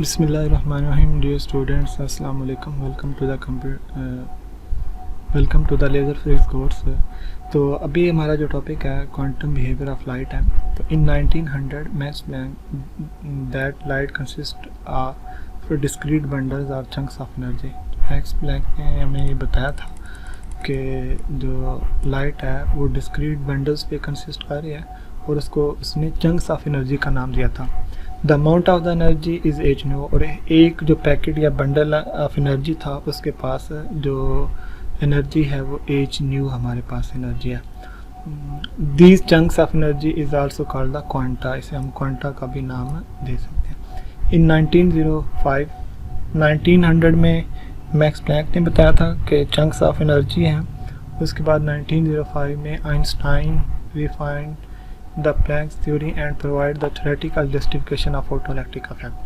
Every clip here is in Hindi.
बिस्मिल्लाहिर्रहमानिर्रहीम। डियर स्टूडेंट्स, अस्सलाम वालेकुम। Welcome to the laser physics course. तो अभी हमारा जो टॉपिक है क्वांटम बिहेवियर ऑफ लाइट है। तो in 1900 Max Planck that light consist of discrete bundles और chunks of energy. Max Planck ने हमें ये बताया था कि जो लाइट है वो डिस्क्रीट बंडल्स पे कंसिस्ट कर रही है और उसने चंक्स ऑफ एनर्जी का नाम दिया था। The amount of the energy is H new. और एक जो पैकेट या बंडल ऑफ एनर्जी था उसके पास जो एनर्जी है वो एच न्यू हमारे पास एनर्जी है। These chunks of energy is also called the quanta. इसे हम क्वांटा का भी नाम दे सकते हैं। इन 1900 में मैक्स प्लैंक ने बताया था कि चंक्स ऑफ एनर्जी हैं। उसके बाद 1905 में Einstein refined the Planck's theory and provide the theoretical justification of photoelectric effect.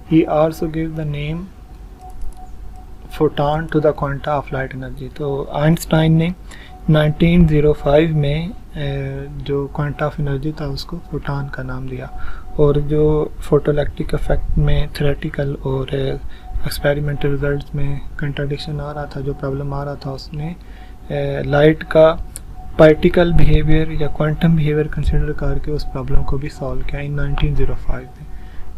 He also gave the name photon to the quanta of light energy. तो आइंस्टाइन ने 1905 में जो क्वांटा ऑफ एनर्जी था उसको फोटॉन का नाम दिया। और जो फोटोइलेक्ट्रिक इफेक्ट में थ्योरेटिकल और एक्सपेरिमेंटल रिजल्ट्स में कंट्राडिक्शन आ रहा था, जो प्रॉब्लम आ रहा था, उसने लाइट का पार्टिकल बिहेवियर या क्वांटम बिहेवियर कंसिडर करके उस प्रॉब्लम को भी सॉल्व किया इन 1905 में।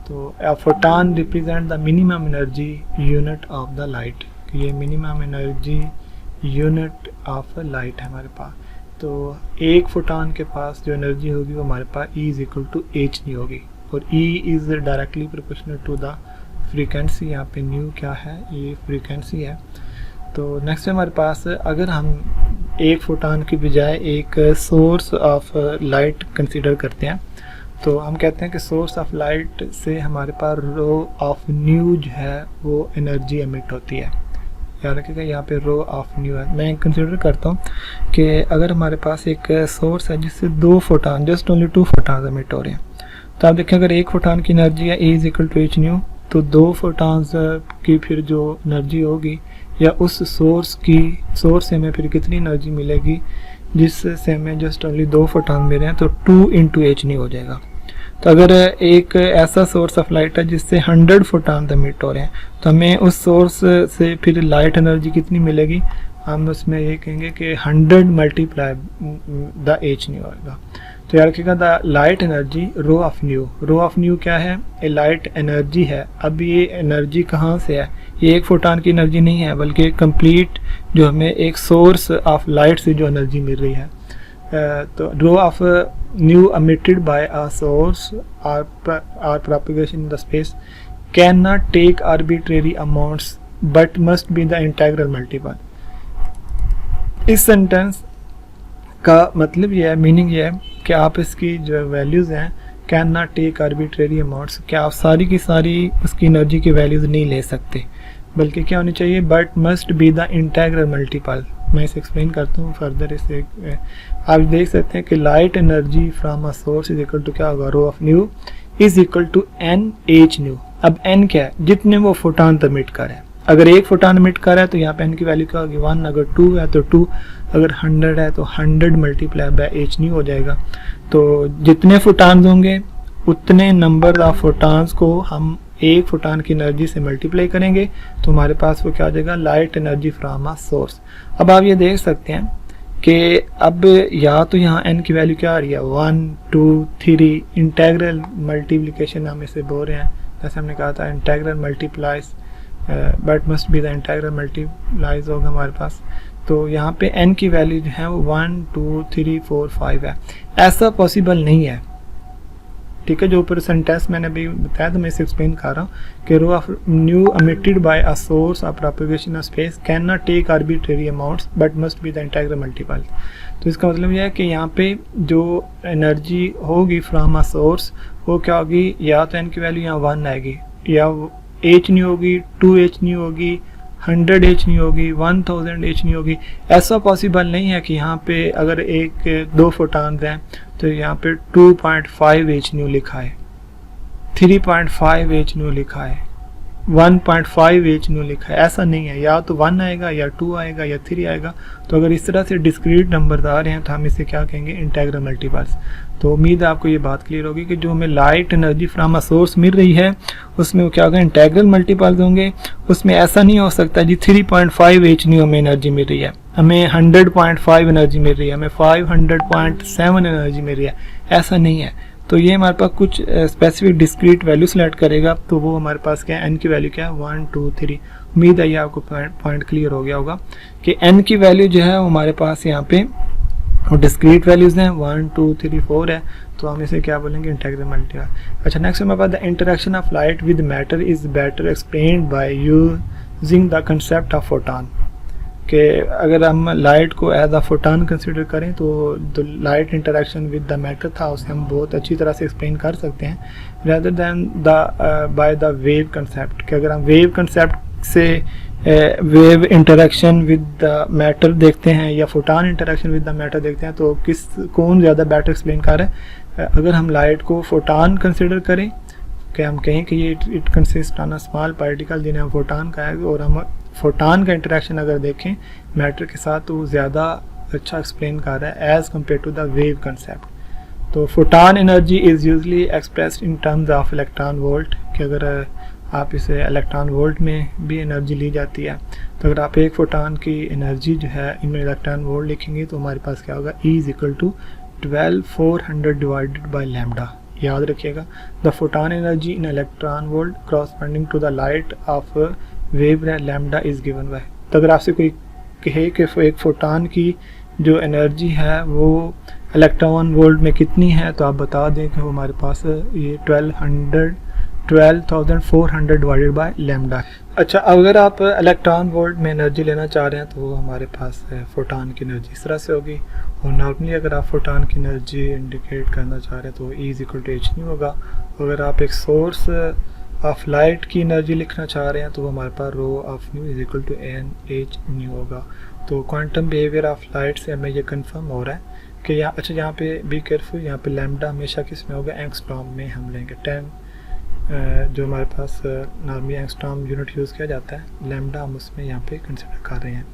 तो a photon represent the minimum energy unit of the light. ये minimum energy unit of light है हमारे पास। तो एक फोटॉन के पास जो एनर्जी होगी वो हमारे पास E is equal to h nu होगी। और E is directly proportional to the frequency. यहाँ पे न्यू क्या है, ये फ्रीक्वेंसी है। तो नेक्स्ट हमारे पास अगर हम एक फोटॉन की बजाय एक सोर्स ऑफ लाइट कंसीडर करते हैं तो हम कहते हैं कि सोर्स ऑफ लाइट से हमारे पास रो ऑफ न्यू जो है वो एनर्जी एमिट होती है। याद रखिएगा यहाँ पे रो ऑफ न्यू है। मैं कंसीडर करता हूँ कि अगर हमारे पास एक सोर्स है जिससे दो photon, just only 2 photon emit हो रहे हैं, तो आप देखें अगर एक फोटॉन की एनर्जी है E is equal to h nu, तो 2 फोटॉन्स की फिर जो एनर्जी होगी या उस सोर्स से हमें फिर कितनी एनर्जी मिलेगी जिससे हमें जस्ट ओनली 2 फोटॉन मिल रहे हैं, तो 2 इंटू एच न्यू हो जाएगा। तो अगर एक ऐसा सोर्स ऑफ लाइट है जिससे 100 फोटॉन एमिट हो रहे हैं तो हमें उस सोर्स से फिर लाइट एनर्जी कितनी मिलेगी, हम उसमें ये कहेंगे कि 100 मल्टीप्लाई द एच न्यू आएगा। तो याद रखिएगा the light energy rho of nu. Rho of nu क्या है, ए लाइट एनर्जी है। अब ये एनर्जी कहाँ से है, ये एक फोटॉन की एनर्जी नहीं है बल्कि कंप्लीट जो हमें एक सोर्स ऑफ लाइट से जो एनर्जी मिल रही है। तो rho of nu emitted by a source or propagation in the space cannot take arbitrary amounts but must be the integral multiple। इस सेंटेंस का मतलब ये है, मीनिंग ये है कि आप इसकी जो वैल्यूज़ हैं can not take arbitrary amounts, क्या आप सारी की सारी उसकी एनर्जी की वैल्यूज़ नहीं ले सकते, बल्कि क्या होनी चाहिए, but must be the integral multiple. मैं इसे एक्सप्लेन करता हूँ फर्दर। इसे आप देख सकते हैं कि light energy from a source is equal to क्या होगा, rho of nu is equal to n h nu. अब एन क्या है, जितने वो फोटॉन एमिट कर है। अगर एक फोटॉन एमिट कर रहा है तो यहाँ पे एन की वैल्यू क्या होगी 1, अगर 2 है तो 2, अगर 100 है तो 100 मल्टीप्लाई बाय एच न्यू हो जाएगा। तो जितने फोटॉन्स होंगे उतने नंबर ऑफ फोटॉन्स को हम एक फोटॉन की एनर्जी से मल्टीप्लाई करेंगे तो हमारे पास वो क्या हो जाएगा, light energy from a source. अब आप ये देख सकते हैं कि अब या तो यहाँ n की वैल्यू क्या आ रही है 1, 2, 3, इंटेग्रल मल्टीप्लिकेशन हम इसे बोल रहे हैं। जैसे हमने कहा था integral multiplies but must be the integral multiplies होगा हमारे पास। तो यहाँ पे n की वैल्यू जो है वो 1, 2, 3, 4, 5 है। ऐसा पॉसिबल नहीं है, ठीक है। जो ऊपर सेंटेंस मैंने अभी बताया तो मैं इसे एक्सप्लेन कर रहा हूँ कि rho of nu emitted by a source of propagation of space cannot take arbitrary amounts but must be the integral multiple। तो इसका मतलब यह है कि यहाँ पे जो एनर्जी होगी फ्रॉम अ सोर्स वो क्या होगी, या तो n की वैल्यू यहाँ 1 आएगी, या एच न्यू होगी, 2 एच न्यू होगी, 100 एच न्यू होगी, 1000 एच न्यू होगी। ऐसा पॉसिबल नहीं है कि यहाँ पे अगर 2 फोटॉन्स हैं तो यहाँ पे 2.5 एच न्यू लिखा है, 3.5 एच न्यू लिखा है, 1.5 एच न्यू लिखा है, ऐसा नहीं है, या तो 1 आएगा या 2 आएगा या 3 आएगा। तो अगर इस तरह से डिस्क्रीट नंबर्स आ रहे हैं तो हम इसे क्या कहेंगे, इंटीग्रल मल्टीपल्स। तो उम्मीद है आपको ये बात क्लियर होगी कि जो हमें light energy from a source मिल रही है उसमें वो क्या होगा, इंटीग्रल मल्टीपल्स होंगे। उसमें ऐसा नहीं हो सकता जी 3.5 एच न्यू हमें एनर्जी मिल रही है, हमें 100.5 एनर्जी मिल रही है, हमें 500.7 एनर्जी मिल रही है, ऐसा नहीं है। तो ये हमारे पास कुछ स्पेसिफिक डिस्क्रीट वैल्यू सेलेक्ट करेगा, तो वो हमारे पास क्या है, एन की वैल्यू क्या है, 1 2 3। उम्मीद है ये आपको पॉइंट क्लियर हो गया होगा कि एन की वैल्यू जो है वो हमारे पास यहाँ पे और डिस्क्रीट वैल्यूज हैं 1 2 3 4 है, तो हम इसे क्या बोलेंगे, इंटीग्रल मल्टीपल। अच्छा, नेक्स्ट हमारे पास the interaction of light with matter is better explained by using the concept of photon. कि अगर हम लाइट को एज अ फोटॉन कंसिडर करें तो जो light interaction with the matter था उसे हम बहुत अच्छी तरह से एक्सप्लेन कर सकते हैं rather than the by the wave concept. कि अगर हम वेव कंसेप्ट से wave interaction with the matter देखते हैं या photon interaction with the matter देखते हैं तो कौन ज़्यादा बेटर एक्सप्लेन कर रहा है। अगर हम लाइट को फोटॉन कंसिडर करें कि हम कहें कि ये it consist on a small particle जिन्हें हम फोटॉन कहा है, और हम फोटॉन का इंटरेक्शन अगर देखें मैटर के साथ तो वो ज़्यादा अच्छा एक्सप्लेन कर रहा है as compare to the wave concept. तो photon energy is usually expressed in terms of electron volt. कि अगर आप इसे इलेक्ट्रॉन वोल्ट में भी एनर्जी ली जाती है, तो अगर आप एक फोटॉन की एनर्जी जो है इनमें इलेक्ट्रॉन वोल्ट लिखेंगे तो हमारे पास क्या होगा, E is equal to 12400 divided by lambda. याद रखिएगा, the photon energy in electron volt corresponding to the light of wave lambda is given by. तो अगर आपसे कोई कहे कि एक फोटॉन की जो एनर्जी है वो इलेक्ट्रॉन वोल्ट में कितनी है, तो आप बता दें कि हमारे पास ये 12,400 डिवाइडेड बाय लैम्डा। अच्छा, अगर आप इलेक्ट्रॉन वोल्ट में एनर्जी लेना चाह रहे हैं तो वो हमारे पास फोटॉन की एनर्जी इस तरह से होगी। और नॉर्मली अगर आप फोटॉन की एनर्जी इंडिकेट करना चाह रहे हैं तो E is equal to h nu होगा। अगर आप एक सोर्स ऑफ लाइट की एनर्जी लिखना चाह रहे हैं तो वो हमारे पास rho of nu is equal to n h nu होगा। तो क्वांटम बिहेवियर ऑफ लाइट से हमें ये कंफर्म हो रहा है कि यहाँ, अच्छा यहाँ पे बी केयरफुल, यहाँ पे लैम्डा हमेशा किस में होगा, एंगस्ट्रॉम में हम लेंगे। 10 जो हमारे पास नॉर्मली एंगस्ट्रॉम यूनिट यूज़ किया जाता है, लैम्डा हम उसमें यहाँ पे कंसिडर कर रहे हैं।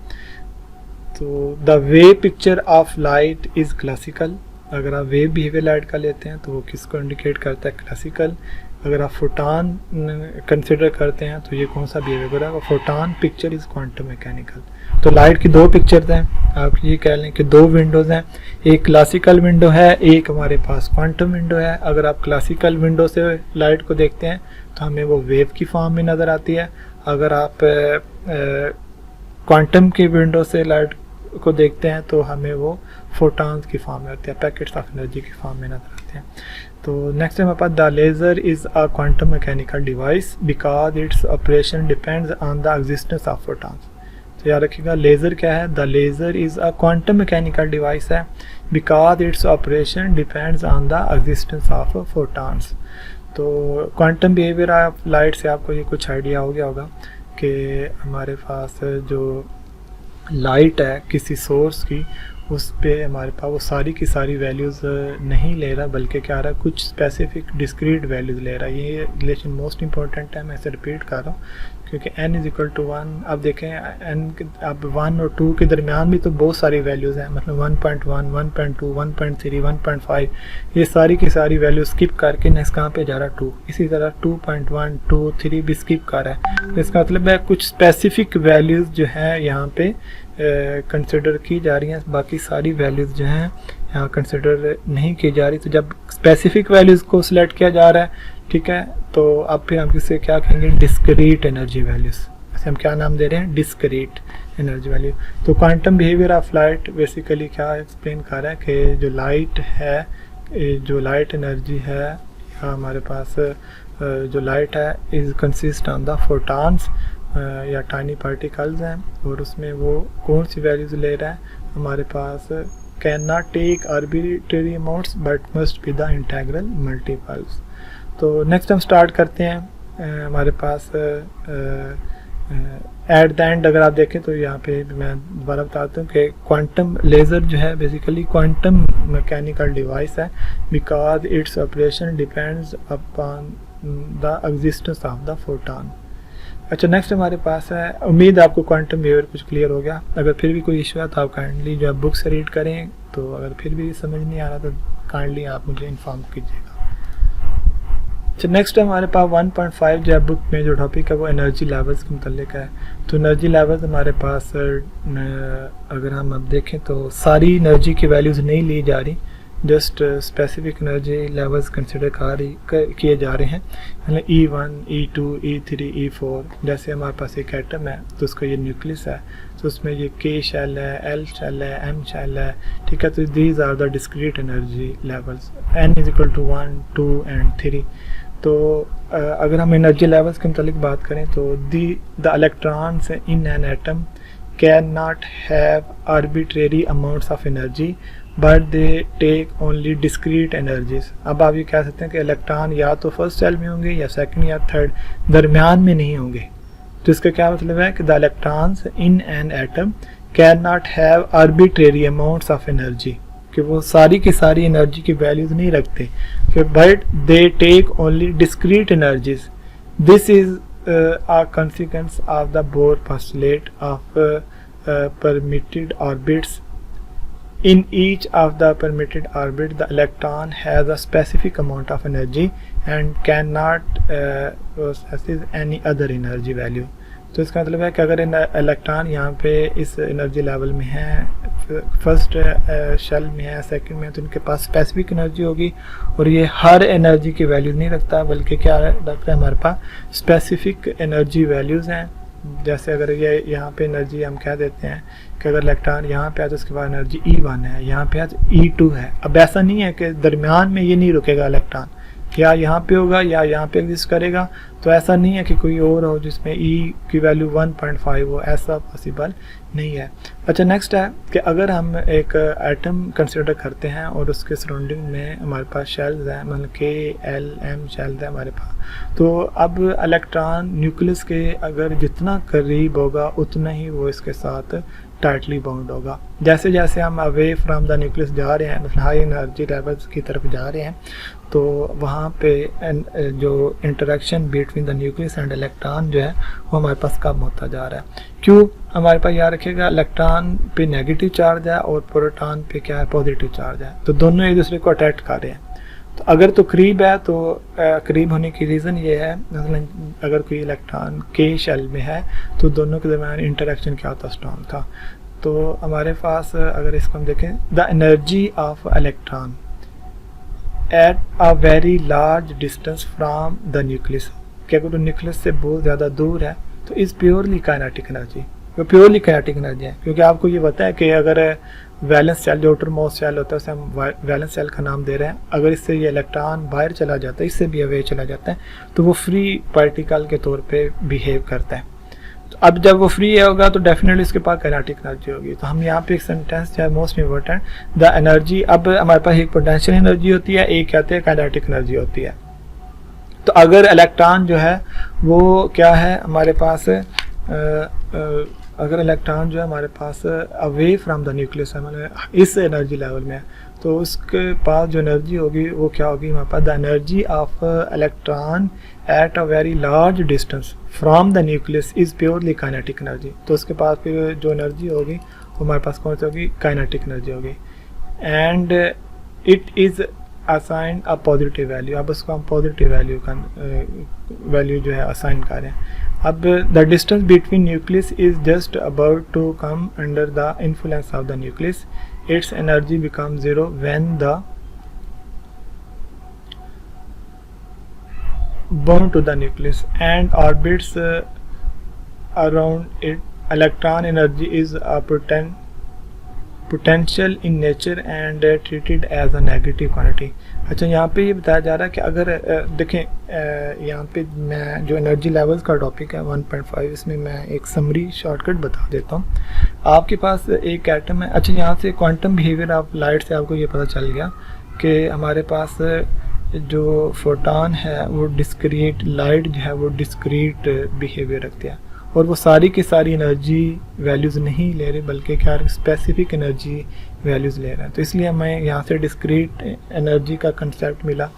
तो the wave picture of light is classical. अगर आप वेव बिहेवियर लाइट का लेते हैं तो वो किसको इंडिकेट करता है, क्लासिकल। अगर आप फोटॉन कंसिडर करते हैं तो ये कौन सा बिहेवियर होगा, photon picture is quantum mechanical. तो लाइट की दो पिक्चर्स हैं, आप ये कह लें कि दो विंडोज़ हैं, एक क्लासिकल विंडो है, एक हमारे पास क्वांटम विंडो है। अगर आप क्लासिकल विंडो से लाइट को देखते हैं तो हमें वो वेव की फॉर्म में नज़र आती है। अगर आप क्वांटम की विंडो से लाइट को देखते हैं तो हमें वो फोटॉन्स की फॉर्म में होती है, पैकेट्स ऑफ एनर्जी की फॉर्म में नज़र आते हैं। तो नेक्स्ट हमारे पास the laser is a quantum mechanical device because its operation depends on the existence of photons. तो याद रखिएगा, लेज़र क्या है, the laser is a quantum mechanical device है because its operation depends on the existence of photons. तो क्वांटम बिहेवियर ऑफ लाइट से आपको ये कुछ आइडिया हो गया होगा कि हमारे पास जो लाइट है किसी सोर्स की, उस पे हमारे पास वो सारी की सारी वैल्यूज़ नहीं ले रहा, बल्कि क्या रहा है, कुछ स्पेसिफिक डिस्क्रीट वैल्यूज़ ले रहा है। ये रिलेशन मोस्ट इंपॉर्टेंट है, मैं इसे रिपीट कर रहा हूँ क्योंकि n इज इक्वल टू 1। अब देखें n, अब 1 और 2 के दरमियान भी तो बहुत सारी वैल्यूज़ हैं, मतलब 1.1, 1.2, 1.3, 1.5, ये सारी की सारी वैल्यू स्किप करके नेक्स्ट कहाँ पे जा रहा है, 2। इसी तरह 2.1, 2, 3 भी स्किप कर रहा है। तो इसका मतलब है कुछ स्पेसिफिक वैल्यूज़ जो है यहाँ पे कंसिडर की जा रही हैं, बाकी सारी वैल्यूज़ जो हैं यहाँ कंसिडर नहीं की जा रही। तो जब स्पेसिफिक वैल्यूज़ को सिलेक्ट किया जा रहा है, ठीक है, तो अब फिर हम किसे क्या कहेंगे, डिस्क्रीट एनर्जी वैल्यूज़। ऐसे हम क्या नाम दे रहे हैं, डिस्क्रीट एनर्जी वैल्यू। तो quantum behaviour of light basically क्या एक्सप्लेन कर रहा है कि जो लाइट है, जो लाइट एनर्जी है या हमारे पास जो लाइट है is consist on the photons या टाइनी पार्टिकल्स हैं, और उसमें वो कौन सी वैल्यूज़ ले रहा है, हमारे पास can not take arbitrary amounts but must be the integral multiples. तो नेक्स्ट हम स्टार्ट करते हैं। हमारे पास एट द एंड अगर आप देखें तो यहाँ पे मैं दोबारा बताता हूँ कि क्वांटम लेज़र जो है बेसिकली क्वांटम मैकेनिकल डिवाइस है because its operation depends upon the existence of the photon. अच्छा, नेक्स्ट हमारे पास है, उम्मीद आपको क्वांटम बिहेवियर कुछ क्लियर हो गया। अगर फिर भी कोई इशू है तो आप काइंडली जो है बुक से रीड करें, तो अगर फिर भी समझ नहीं आ रहा तो काइंडली आप मुझे इन्फॉर्म कीजिएगा। अच्छा, नेक्स्ट हमारे पास 1.5 जो है बुक में जो टॉपिक है वो एनर्जी लेवल्स के मुतल्लिक है। तो एनर्जी लेवल्स हमारे पास अगर हम अब देखें तो सारी एनर्जी की वैल्यूज़ नहीं ली जा रही, just specific energy levels consider किए जा रहे हैं, मतलब E1, E2, E3, E4। जैसे हमारे पास एक एटम है तो उसका ये न्यूक्लियस है, तो उसमें ये K शेल है, L शेल है, M शेल है, ठीक है। तो these are the discrete energy levels, N = 1, 2 and 3। तो अगर हम एनर्जी लेवल्स के मुतालिक बात करें तो the electrons in an atom can not have arbitrary amounts of energy but they take only discrete energies. अब आप ये कह सकते हैं कि इलेक्ट्रॉन या तो फर्स्ट सेल में होंगे या सेकंड या थर्ड, दरमियान में नहीं होंगे। तो इसका क्या मतलब है कि the electrons in an atom can not have arbitrary amounts of energy, कि वो सारी की सारी एनर्जी की वैल्यूज नहीं रखते, कि but they take only discrete energies. This is a consequence of the Bohr postulate of permitted orbits. In each of the permitted orbit, the electron has a specific amount of energy and cannot possess any other energy value. तो इसका मतलब है कि अगर इलेक्ट्रॉन यहाँ पे इस एनर्जी लेवल में है, फर्स्ट शेल में है, सेकंड में है, तो इनके पास स्पेसिफिक एनर्जी होगी और ये हर एनर्जी की वैल्यूज़ नहीं रखता, बल्कि क्या रखता है, हमारे पास स्पेसिफिक एनर्जी वैल्यूज़ हैं। जैसे अगर ये यहाँ पे एनर्जी हम कह देते हैं कि अगर इलेक्ट्रॉन यहाँ पे है तो उसके बाद एनर्जी E1 है, यहाँ पे है तो E2 है। अब ऐसा नहीं है कि दरमियान में ये नहीं रुकेगा इलेक्ट्रॉन, या यहाँ पे होगा या यहाँ पे एग्जिस्ट करेगा, तो ऐसा नहीं है कि कोई और हो जिसमें E की वैल्यू 1.5 हो, ऐसा पॉसिबल नहीं है। अच्छा, नेक्स्ट है कि अगर हम एक एटम कंसिडर करते हैं और उसके सराउंडिंग में हमारे पास शेल्स हैं, मतलब K, L, M शेल्स हैं हमारे पास, तो अब इलेक्ट्रॉन न्यूक्लियस के अगर जितना करीब होगा उतना ही वो इसके साथ टाइटली बाउंड होगा। जैसे जैसे हम अवे फ्रॉम द न्यूक्लियस जा रहे हैं, मतलब हाई एनर्जी लेवल्स की तरफ जा रहे हैं, तो वहाँ पे जो interaction between the nucleus and electron जो है वो हमारे पास कम होता जा रहा है। क्यों? हमारे पास याद रखिएगा इलेक्ट्रॉन पे नेगेटिव चार्ज है और प्रोटॉन पे क्या है, पॉजिटिव चार्ज है, तो दोनों एक दूसरे को अट्रैक्ट कर रहे हैं। तो अगर तो करीब है तो करीब होने की रीज़न ये है, मतलब अगर कोई इलेक्ट्रॉन K शेल में है तो दोनों के दरमियान इंटरेक्शन क्या होता, स्ट्रॉन्ग था। तो हमारे पास अगर इसको हम देखें, the energy of electron at a very large distance from the nucleus, कि अगर न्यूक्लियस से बहुत ज़्यादा दूर है तो इज़ प्योरली काइनेटिक एनर्जी, वो प्योरली काइनेटिक एनर्जी है। क्योंकि आपको ये पता है कि अगर वैलेंस सेल, जो आउटरमोस्ट सेल होता है उसे हम वैलेंस सेल का नाम दे रहे हैं, अगर इससे ये इलेक्ट्रॉन बाहर चला जाता है, इससे भी अवे चला जाता है, तो वो फ्री पार्टिकल के तौर पे बिहेव करता है। तो अब जब वो फ्री होगा तो डेफिनेटली इसके पास काइनेटिक एनर्जी होगी। तो हम यहाँ पे एक सेंटेंस जो है मोस्ट इम्पोर्टेंट, द एनर्जी, अब हमारे पास एक पोटेंशियल एनर्जी होती है, एक कहते हैं काइनेटिक एनर्जी होती है। तो अगर इलेक्ट्रॉन जो है वो क्या है हमारे पास, अगर इलेक्ट्रॉन जो है हमारे pass away from the nucleus है, मतलब इस एनर्जी लेवल में है, तो उसके पास जो एनर्जी होगी वो क्या होगी, हमारे पास the energy of electron at a very large distance from the nucleus is purely kinetic energy. तो उसके पास फिर जो एनर्जी होगी वो हमारे पास कौन सी होगी, काइनेटिक एनर्जी होगी। And it is assign a positive value, अब उसको हम पॉजिटिव वैल्यू का वैल्यू जो है असाइन कर रहे हैं। अब the distance between nucleus is just about to come under the influence of the nucleus, its energy become zero when the bound to the nucleus and orbits around it. Electron energy is a potential in nature and treated as a negative quantity. अच्छा, यहाँ पे ये बताया जा रहा है कि अगर देखें यहाँ पे मैं जो एनर्जी लेवल्स का टॉपिक है 1.5, इसमें मैं एक समरी शॉर्टकट बता देता हूँ। आपके पास एक एटम है, अच्छा यहाँ से क्वांटम बिहेवियर ऑफ लाइट से आपको ये पता चल गया कि हमारे पास जो फोटॉन है वो डिस्क्रीट, लाइट जो है वो डिस्क्रीट बिहेवियर रखती है और वो सारी की सारी एनर्जी वैल्यूज़ नहीं ले रहे, बल्कि क्या स्पेसिफिक एनर्जी वैल्यूज़ ले रहे हैं। तो इसलिए हमें यहाँ से डिस्क्रीट एनर्जी का कंसेप्ट मिला।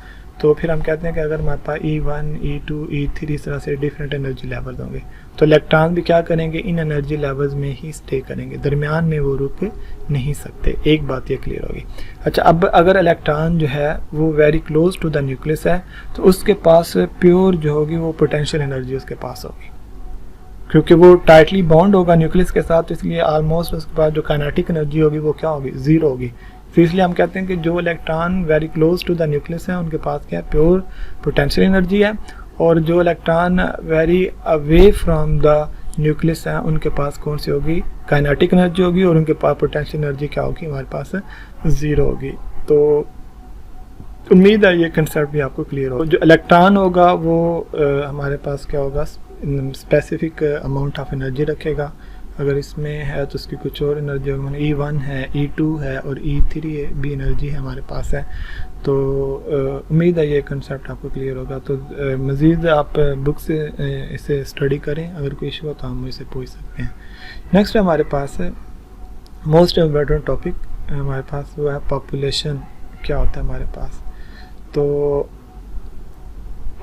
तो फिर हम कहते हैं कि अगर हमारे पास E1, E2, E3 इस तरह से डिफरेंट एनर्जी लेवल्स होंगे तो इलेक्ट्रॉन भी क्या करेंगे, इन एनर्जी लेवल्स में ही स्टे करेंगे, दरमियान में वो रुक नहीं सकते। एक बात ये क्लियर होगी। अच्छा, अब अगर इलेक्ट्रॉन जो है वो very close to the nucleus है तो उसके पास प्योर जो होगी वो पोटेंशियल एनर्जी उसके पास होगी, क्योंकि वो टाइटली बॉन्ड होगा न्यूक्लियस के साथ, इसलिए ऑलमोस्ट उसके पास जो काइनेटिक एनर्जी होगी वो क्या होगी, ज़ीरो होगी। तो इसलिए हम कहते हैं कि जो electron very close to the nucleus है उनके पास क्या है, प्योर पोटेंशियल एनर्जी है, और जो electron very away from the nucleus है उनके पास कौन सी होगी, काइनेटिक एनर्जी होगी, और उनके पास पोटेंशियल एनर्जी क्या होगी, हमारे पास ज़ीरो होगी। तो उम्मीद है ये कंसेप्ट भी आपको क्लियर हो। जो इलेक्ट्रॉन होगा वो हमारे पास क्या होगा, स्पेसिफिक अमाउंट ऑफ एनर्जी रखेगा। अगर इसमें है तो उसकी कुछ और एनर्जी होगी, E1 है, E2 है और E3 भी एनर्जी है हमारे पास है। तो उम्मीद है ये कंसेप्ट आपको क्लियर होगा। तो मज़ीद आप बुक से इसे स्टडी करें, अगर कोई इशू हो तो हम इसे पूछ सकते हैं। नेक्स्ट हमारे पास है मोस्ट इम्पोर्टेंट टॉपिक हमारे पास, वो है पॉपुलेशन। क्या होता है हमारे पास, तो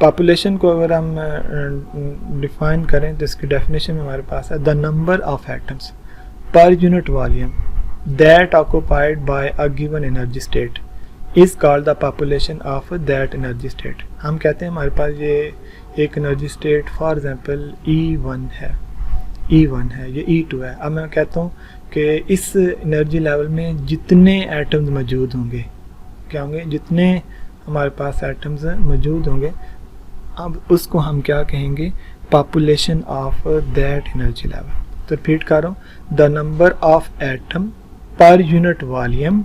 पॉपुलेशन को अगर हम डिफाइन करें तो इसकी डेफिनेशन हमारे पास है द नंबर ऑफ एटम्स पर unit volume that occupied by a given energy state is called the population of that energy state. हम कहते हैं हमारे पास ये एक energy state for example E1 है, ये E2 है। अब मैं कहता हूँ कि इस एनर्जी लेवल में जितने एटम्स मौजूद होंगे, क्या होंगे, जितने हमारे पास एटम्स मौजूद होंगे, अब उसको हम क्या कहेंगे, population of that energy level. तो रिपीट कर रहा हूँ, the number of atom per unit volume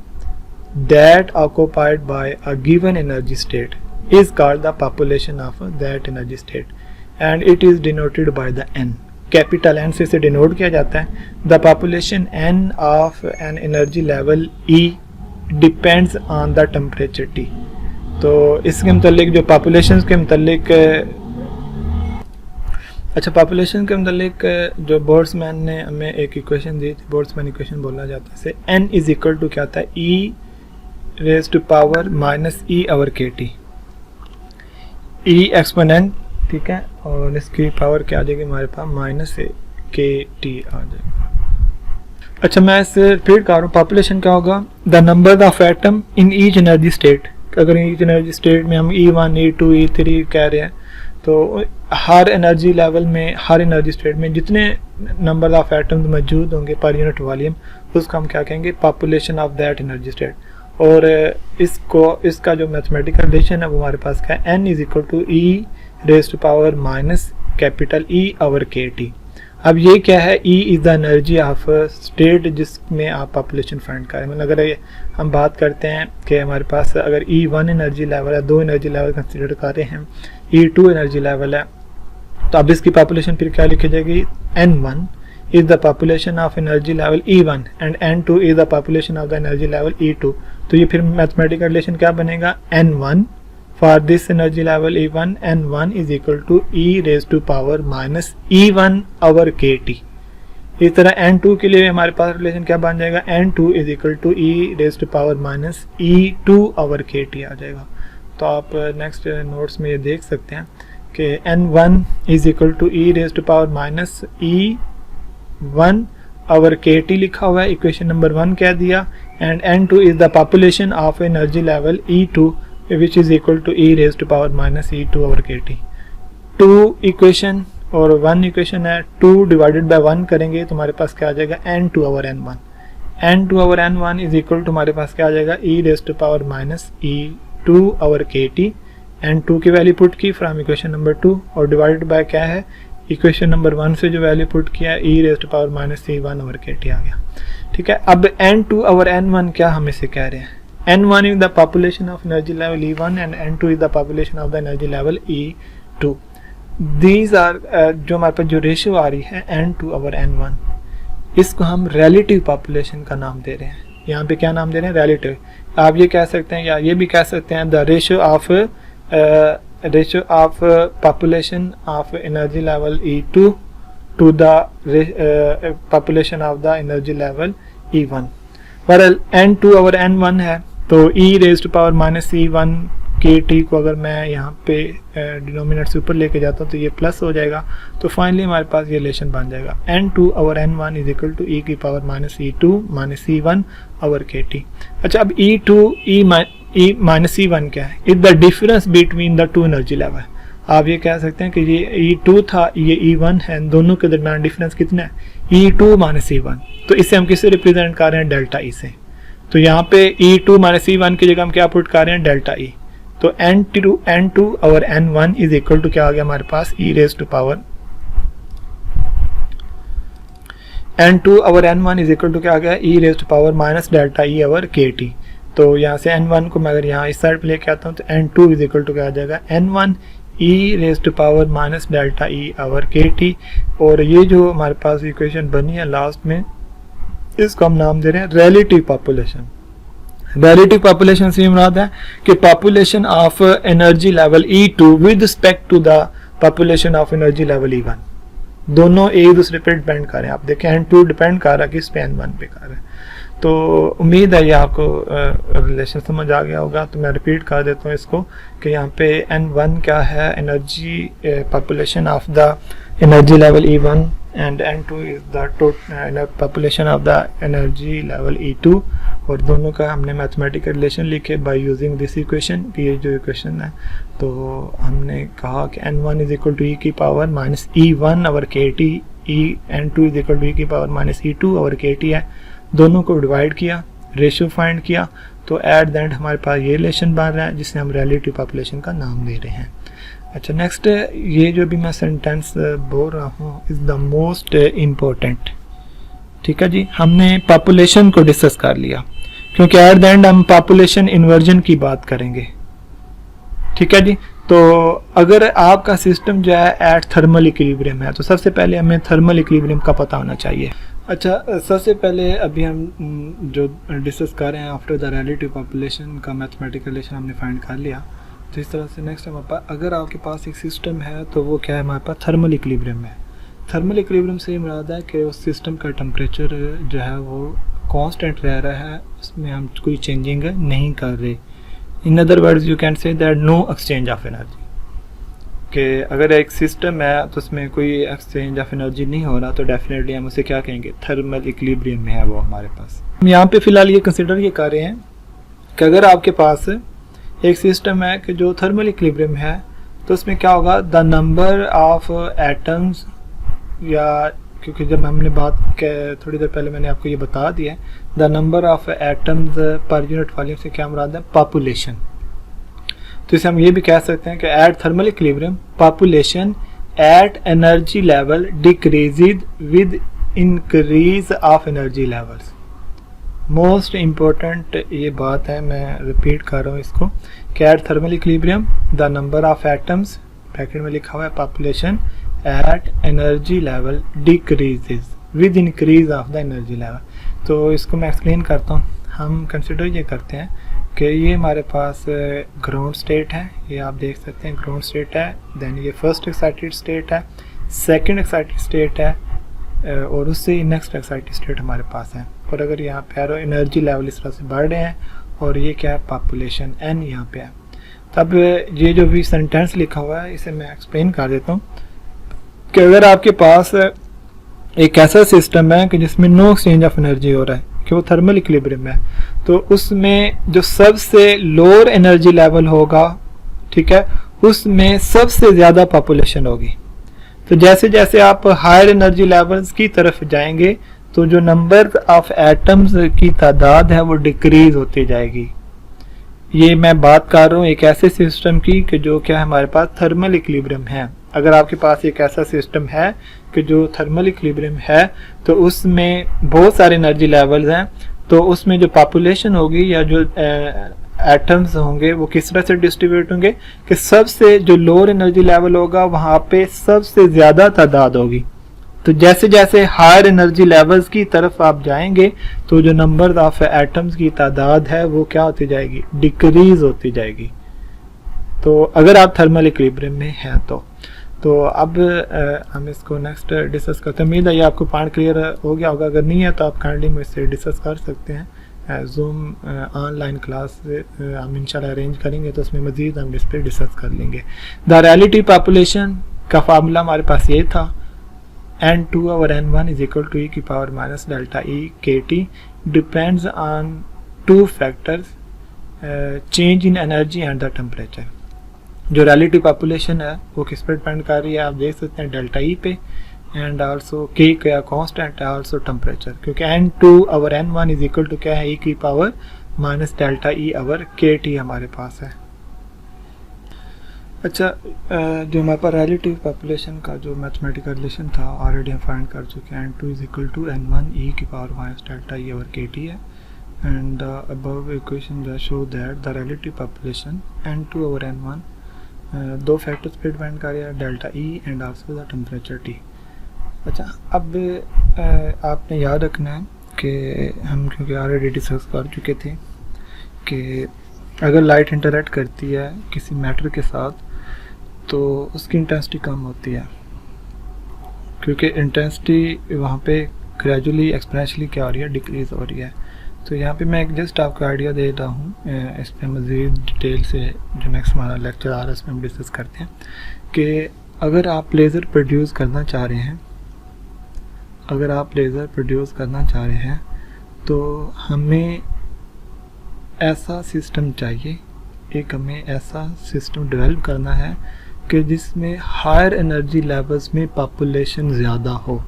that occupied by a given energy state is called the population of that energy state and it is denoted by the N। Capital N से इसे डिनोट किया जाता है। The population N of an energy level E depends on the temperature T। तो इसके मतलब जो पॉपुलेशन के मतलब, अच्छा पॉपुलेशन के मतलब जो बोल्ट्जमैन ने हमें एक इक्वेशन दी थी, बोल्ट्जमैन इक्वेशन बोला जाता है, N इज इक्वल टू क्या था, E raise to power minus E over KT, E exponent, ठीक है, और इसकी पावर क्या आ जाएगी हमारे पास, माइनस KT आ जाएगी। अच्छा मैं इसे रिपीट कर रहा हूँ, पॉपुलेशन क्या होगा, the number of atom in each energy state. अगर ईच एनर्जी स्टेट में हम E1, E2, E3 कह रहे हैं तो हर एनर्जी लेवल में, हर एनर्जी स्टेट में जितने नंबर ऑफ एटम्स मौजूद होंगे पर यूनिट वॉल्यूम, उसको हम क्या कहेंगे, population of that energy state. और इसका जो मैथमेटिकल रिलेशन है वो हमारे पास क्या है, N is equal to E raise to power minus capital E over KT। अब ये क्या है, E is the energy of state जिसमें आप पॉपुलेशन फाइंड करें। मतलब अगर हम बात करते हैं कि हमारे पास अगर E1 एनर्जी लेवल है, 2 एनर्जी लेवल कंसिडर कर रहे हैं, E2 एनर्जी लेवल है, तो अब इसकी पॉपुलेशन फिर क्या लिखी जाएगी, N1 is the population of energy level E1 and N2 is the population of the energy level E2। तो ये फिर मैथमेटिकल रिलेशन क्या बनेगा, N1 for this energy level E1, N1 is equal to E raised to power minus E1 over KT। इस तरह N2 के लिए हमारे पास रिलेशन क्या बन जाएगा, N2 is equal to E raised to power minus E2 over KT आ जाएगा। तो आप नेक्स्ट नोट्स में ये देख सकते हैं कि N1 is equal to E raised to power minus E1 over KT लिखा हुआ है, इक्वेशन नंबर 1 कह दिया, and N2 is the population of energy level E2 which is equal to E raised to power minus E2 over KT। 2 equation और 1 इक्वेशन है, 2 डिवाइडेड बाय 1 करेंगे तो हमारे पास क्या आ जाएगा, N2 over N1। N2 over N1 is equal to हमारे पास क्या आ जाएगा, E raised to power minus E2 over KT। N2 की वैल्यू पुट की फ्रॉम इक्वेशन नंबर 2 और डिवाइडेड बाय क्या है, इक्वेशन नंबर 1 से जो वैल्यू पुट किया है, E raised to power minus E1 over KT आ गया। ठीक है, अब N2 over N1 क्या हम इसे कह रहे हैं, N1 is the population of energy level E1 and N2 is the population of the energy level E2। These are जो हमारे पास जो रेशियो आ रही है N2 over N1, इसको हम रिलेटिव पॉपुलेशन का नाम दे रहे हैं। यहाँ पे क्या नाम दे रहे हैं, रिलेटिव। आप ये कह सकते हैं या ये भी कह सकते हैं the ratio of population of energy level E2 to the population of the energy level E1। पर N2 over N1 है तो E raised to power minus E1 के टी को अगर मैं यहाँ पे डिनोमिनेटर से ऊपर लेके जाता हूँ तो ये प्लस हो जाएगा। तो फाइनली हमारे पास ये रिलेशन बन जाएगा n2 over n1 is equal to e की power minus e2 minus e1 over K T. अच्छा, अब e माइनस e1 क्या है? Is the difference between the two energy level. आप ये कह सकते हैं कि ये e2 था, ये e1 है, दोनों के दरमियान डिफरेंस कितना है? e2 minus e1। तो इसे हम किससे रिप्रेजेंट कर रहे हैं? डेल्टा ई से। तो यहाँ पे e2 माइनस e1 की जगह हम क्या पुट कर रहे हैं? Delta E. तो n2 over n1 is equal to क्या आ गया हमारे पास? e raise to power n2 over n1 is equal to क्या आ गया? e raise to power minus delta E over K T. तो यहाँ से n1 को मैं अगर यहाँ इस साइड पे लेके आता हूँ तो n2 इज इक्वल टू क्या आ जाएगा? n1 e raise to power minus delta E over K T. और ये जो हमारे पास इक्वेशन बनी है लास्ट में, इसको हम नाम दे रहे हैं रिलेटिव पॉपुलेशन। रिलेटिव पॉपुलेशन से मुराद है कि population of energy level E2 with respect to the population of energy level E1, दोनों एक दूसरे पे डिपेंड कर रहे हैं। आप देखें n2 डिपेंड कर रहा है किस पे? n1 पे कर रहा है। तो उम्मीद है ये आपको रिलेशन समझ आ गया होगा। तो मैं रिपीट कर देता हूँ इसको कि यहाँ पे n1 क्या है? Energy population of the energy level E1 and n2 is the population of the energy level E2। और दोनों का हमने मैथमेटिकल रिलेशन लिखे बाय यूजिंग दिस इक्वेशन। ये जो इक्वेशन है तो हमने कहा कि n1 is equal to e की power minus e1 over K T, n2 is equal to e की power minus e2 over K T है। दोनों को डिवाइड किया, रेशियो फाइंड किया, तो एट द एंड हमारे पास ये रिलेशन बन रहा है जिसे हम रिलेटिव पॉपुलेशन का नाम दे रहे हैं। अच्छा, नेक्स्ट ये जो भी मैं सेंटेंस बोल रहा हूँ इज द मोस्ट इम्पोर्टेंट। ठीक है जी, हमने पॉपुलेशन को डिस्कस कर लिया क्योंकि एट द एंड हम पॉपुलेशन इन्वर्जन की बात करेंगे। ठीक है जी, तो अगर आपका सिस्टम जो है एट थर्मल इक्विलिब्रियम है तो सबसे पहले हमें थर्मल इक्विलिब्रियम का पता होना चाहिए। अच्छा, सबसे पहले अभी हम जो डिस्कस कर रहे हैं आफ्टर द रिलेटिव पॉपुलेशन का मैथमेटिकल रिलेशन हमने फाइंड कर लिया। तो इस तरह से नेक्स्ट हमारे पास अगर आपके पास एक सिस्टम है तो वो क्या है? हमारे पास थर्मल इक्विलिब्रियम है। थर्मल इक्विलिब्रियम से ये मुराद है कि उस सिस्टम का टेम्परेचर जो है वो कांस्टेंट रह रहा है, उसमें हम कोई चेंजिंग नहीं कर रहे। In other words you can say that no exchange of energy. कि अगर एक सिस्टम है तो उसमें कोई एक्सचेंज ऑफ एनर्जी नहीं हो रहा तो डेफिनेटली हम उसे क्या कहेंगे? थर्मल इक्विलिब्रियम में है वो हमारे पास। हम यहाँ पे फिलहाल ये कंसिडर ये कर रहे हैं कि अगर आपके पास एक सिस्टम है कि जो थर्मल इक्विलिब्रियम है तो उसमें क्या होगा? द नंबर ऑफ एटम्स, या क्योंकि जब हमने बात थोड़ी देर पहले मैंने आपको ये बता दिया है, द नंबर ऑफ एटम्स पर यूनिट वॉल्यूम से क्या मुराद है? पॉपुलेशन। तो इसे हम ये भी कह सकते हैं कि at thermal equilibrium population at energy level decreases with increase of energy levels. Most important ये बात है, मैं रिपीट कर रहा हूँ इसको कि at thermal equilibrium the number of atoms, bracket में लिखा हुआ है population, at energy level decreases with increase of the energy level. तो इसको मैं एक्सप्लेन करता हूँ। हम कंसिडर ये करते हैं कि ये हमारे पास ग्राउंड स्टेट है, ये आप देख सकते हैं ग्राउंड स्टेट है, देन ये फर्स्ट एक्साइटेड स्टेट है, सेकंड एक्साइटेड स्टेट है, और उससे नेक्स्ट एक्साइटेड स्टेट हमारे पास है। और अगर यहाँ पे एनर्जी लेवल इस तरह से बढ़ रहे हैं और ये क्या है? पॉपुलेशन n यहाँ पे है। तब ये जो भी सेंटेंस लिखा हुआ है इसे मैं एक्सप्लेन कर देता हूँ कि अगर आपके पास एक ऐसा सिस्टम है कि जिसमें नो एक्सचेंज ऑफ एनर्जी हो रहा है, कि वो थर्मल इक्विलिब्रियम है, तो उसमें जो सबसे लोअर एनर्जी लेवल होगा, ठीक है, उसमें सबसे ज़्यादा पॉपुलेशन होगी। तो जैसे जैसे आप हायर एनर्जी लेवल्स की तरफ जाएंगे तो जो नंबर ऑफ एटम्स की तादाद है वो डिक्रीज होती जाएगी। ये मैं बात कर रहा हूँ एक ऐसे सिस्टम की कि जो क्या हमारे पास थर्मल इक्विलिब्रियम है। अगर आपके पास एक ऐसा सिस्टम है कि जो थर्मल इक्विलिब्रियम है तो उसमें बहुत सारे एनर्जी लेवल्स हैं, तो उसमें जो पॉपुलेशन होगी या जो एटम्स होंगे वो किस तरह से डिस्ट्रीब्यूट होंगे कि सबसे जो लोअर एनर्जी लेवल होगा वहाँ पे सबसे ज़्यादा तादाद होगी। तो जैसे जैसे हायर एनर्जी लेवल्स की तरफ आप जाएंगे तो जो नंबर ऑफ एटम्स की तादाद है वो क्या होती जाएगी? डिक्रीज होती जाएगी। तो अगर आप थर्मल इक्विलिब्रियम में हैं तो अब हम इसको नेक्स्ट डिस्कस करते हैं। उम्मीद है ये आपको पॉइंट क्लियर हो गया होगा, अगर नहीं है तो आप काइंडली मुझसे डिस्कस कर सकते हैं। जूम ऑनलाइन क्लास हम इंशाल्लाह अरेंज करेंगे तो उसमें मज़ीद हम इस पर डिस्कस कर लेंगे। द रियलिटी पॉपुलेशन का फार्मूला हमारे पास ये था, n2/n1 is equal to e की power minus delta E K T depends on two factors, change in energy and the temperature. जो रियलिटी पॉपुलेशन है वो किस पर डिपेंड कर रही है, आप देख सकते हैं डेल्टा ई पे, एंड आल्सो के क्या कांस्टेंट है, आल्सो टेम्परेचर, क्योंकि n2/n1 इज इक्वल टू क्या है, e की power minus delta E over K T हमारे पास है। अच्छा, जो हमारे पास रिलेटिव पॉपुलेशन का जो मैथमेटिकल रिलेशन था ऑलरेडी हम फाइंड कर चुके हैं, n2 is equal to n1 e की power minus delta E over K T है, and above equation show that the relative population n2/n1 दो फैक्टर्स पे डिपेंड कर रहा है, delta E and also the temperature T. अच्छा, अब आपने याद रखना है कि हम क्योंकि ऑलरेडी डिस्कस कर चुके थे कि अगर लाइट इंटरेक्ट करती है किसी मैटर के साथ तो उसकी इंटेंसिटी कम होती है, क्योंकि इंटेंसिटी वहाँ पे ग्रेजुअली एक्सपोनेंशियली क्या हो रही है, डिक्रीज हो रही है। तो यहाँ पे मैं एक जस्ट आपको आइडिया दे रहा हूँ, इस पर मज़ीद डिटेल से जो नेक्स्ट हमारा लेक्चर आ रहा है इसमें हम डिस्कस करते हैं कि अगर आप लेज़र प्रोड्यूस करना चाह रहे हैं, अगर आप लेज़र प्रोड्यूस करना चाह रहे हैं तो हमें ऐसा सिस्टम चाहिए, एक हमें ऐसा सिस्टम डेवलप करना है कि जिसमें हायर एनर्जी लेवल्स में पॉपुलेशन ज़्यादा हो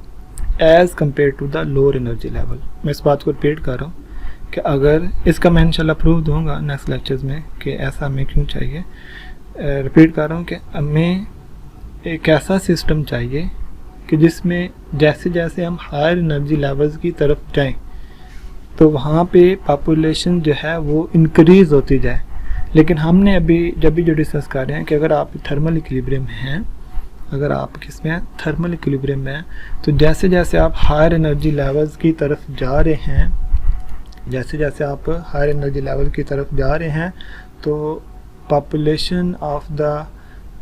as compare to the lower energy level. मैं इस बात को रिपीट कर रहा हूँ कि अगर इसका मैं इंशाल्लाह प्रूव दूंगा नेक्स्ट लेक्चर्स में कि ऐसा हमें क्यों चाहिए। रिपीट कर रहा हूँ कि हमें एक ऐसा सिस्टम चाहिए कि जिसमें जैसे जैसे हम हायर एनर्जी लेवल्स की तरफ जाएं तो वहाँ पे पॉपुलेशन जो है वो इंक्रीज़ होती जाए। लेकिन हमने अभी जब भी जो डिस्कस कर रहे हैं कि अगर आप थर्मल इक्विलिब्रियम हैं, अगर आप किस में थर्मल इक्विलिब्रियम में हैं, तो जैसे जैसे आप हायर एनर्जी लेवल्स की तरफ जा रहे हैं, जैसे जैसे आप हायर एनर्जी लेवल की तरफ जा रहे हैं तो पॉपुलेशन ऑफ द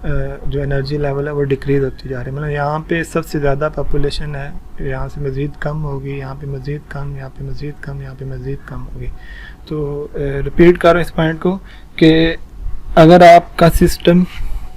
जो एनर्जी लेवल है वो डिक्रीज़ होती जा रही है। मतलब यहाँ पे सबसे ज़्यादा पॉपुलेशन है, यहाँ से मज़ीद कम होगी, यहाँ पे मज़ीद कम, यहाँ पे मज़ीद कम, यहाँ पे मज़ीद कम होगी। तो रिपीट कर रहा हूँ इस पॉइंट को कि अगर आपका सिस्टम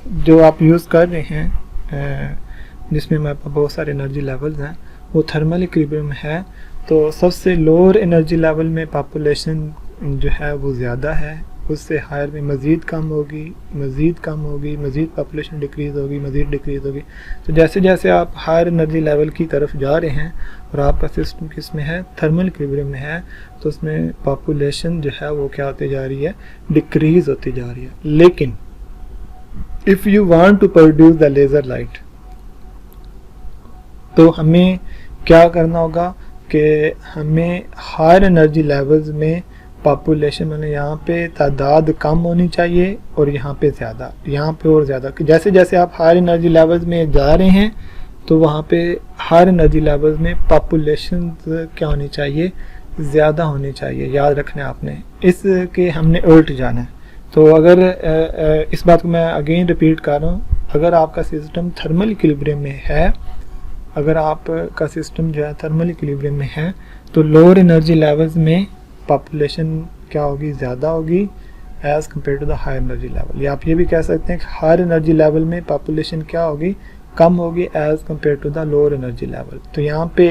जो आप यूज़ कर रहे हैं जिसमें हमारे पास बहुत सारे एनर्जी लेवल्स हैं वो थर्मल इक्विलिब्रियम है, तो सबसे लोअर एनर्जी लेवल में पॉपुलेशन जो है वो ज़्यादा है, उससे हायर में मज़ीद कम होगी, मज़ीद कम होगी, मज़ीद पॉपुलेशन डिक्रीज़ होगी, मज़ीद डिक्रीज़ होगी। तो जैसे जैसे आप हायर एनर्जी लेवल की तरफ जा रहे हैं और आपका सिस्टम किस में है, थर्मल इक्विलिब्रियम में है, तो उसमें पॉपुलेशन जो है वो क्या होती जा रही है, डिक्रीज़ होती जा रही है। लेकिन if you want to produce the laser light तो हमें क्या करना होगा कि हमें हायर एनर्जी लेवल्स में पॉपुलेशन मतलब यहाँ पे तादाद कम होनी चाहिए और यहाँ पे ज़्यादा, यहाँ पे और ज़्यादा। जैसे जैसे आप हायर एनर्जी लेवल्स में जा रहे हैं तो वहाँ पे हायर एनर्जी लेवल्स में पॉपुलेशन क्या होनी चाहिए, ज़्यादा होनी चाहिए। याद रखना आपने, इसके हमने उल्ट जाना है। तो अगर इस बात को मैं अगेन रिपीट कर रहा हूँ, अगर आपका सिस्टम थर्मल इक्विलिब्रियम में है, अगर आपका सिस्टम जो है थर्मल इक्विलिब्रियम में है तो लोअर एनर्जी लेवल्स में पॉपुलेशन क्या होगी, ज़्यादा होगी as compare to the higher energy level. या आप ये भी कह सकते हैं कि हायर एनर्जी लेवल में पॉपुलेशन क्या होगी, कम होगी as compare to the lower energy level. तो यहाँ पे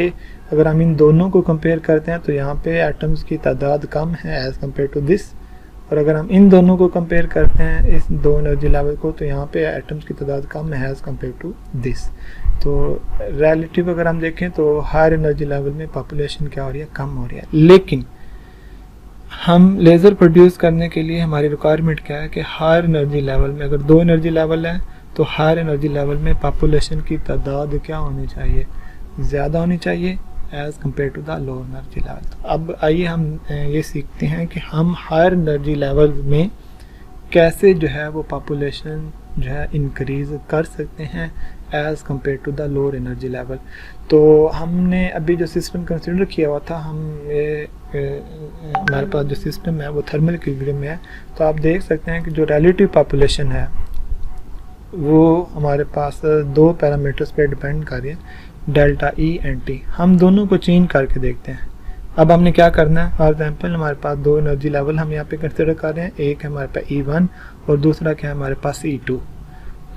अगर हम इन दोनों को कंपेयर करते हैं तो यहाँ पे एटम्स की तादाद कम है एज़ कम्पेयर टू दिस, और अगर हम इन दोनों को कंपेयर करते हैं इस दो एनर्जी लेवल को तो यहाँ पे एटम्स की तादाद कम है एज़ कम्पेयर टू दिस। तो रिलेटिव अगर हम देखें तो हायर एनर्जी लेवल में पॉपुलेशन क्या हो रही है, कम हो रही है। लेकिन हम लेज़र प्रोड्यूस करने के लिए हमारी रिक्वायरमेंट क्या है कि हायर एनर्जी लेवल में, अगर दो एनर्जी लेवल है तो हायर एनर्जी लेवल में पॉपुलेशन की तादाद क्या होनी चाहिए, ज़्यादा होनी चाहिए as compare to the lower energy level. तो अब आइए हम ये सीखते हैं कि हम हायर एनर्जी लेवल में कैसे जो है वो पॉपुलेशन जो है इंक्रीज़ कर सकते हैं as compare to the lower energy level. तो हमने अभी जो सिस्टम कंसिडर किया हुआ था, हम हमारे पास जो सिस्टम है वो थर्मल इक्विलिब्रियम में है। तो आप देख सकते हैं कि जो रिलेटिव पॉपुलेशन है वो हमारे पास दो पैरामीटर्स पे डिपेंड कर रही है, डेल्टा ई एंड टी। हम दोनों को चेंज करके देखते हैं। अब हमने क्या करना है, फॉर एग्जाम्पल हमारे पास दो एनर्जी लेवल हम यहाँ पे कंसिडर कर रहे हैं, एक है हमारे पास E1 और दूसरा क्या है हमारे पास E2।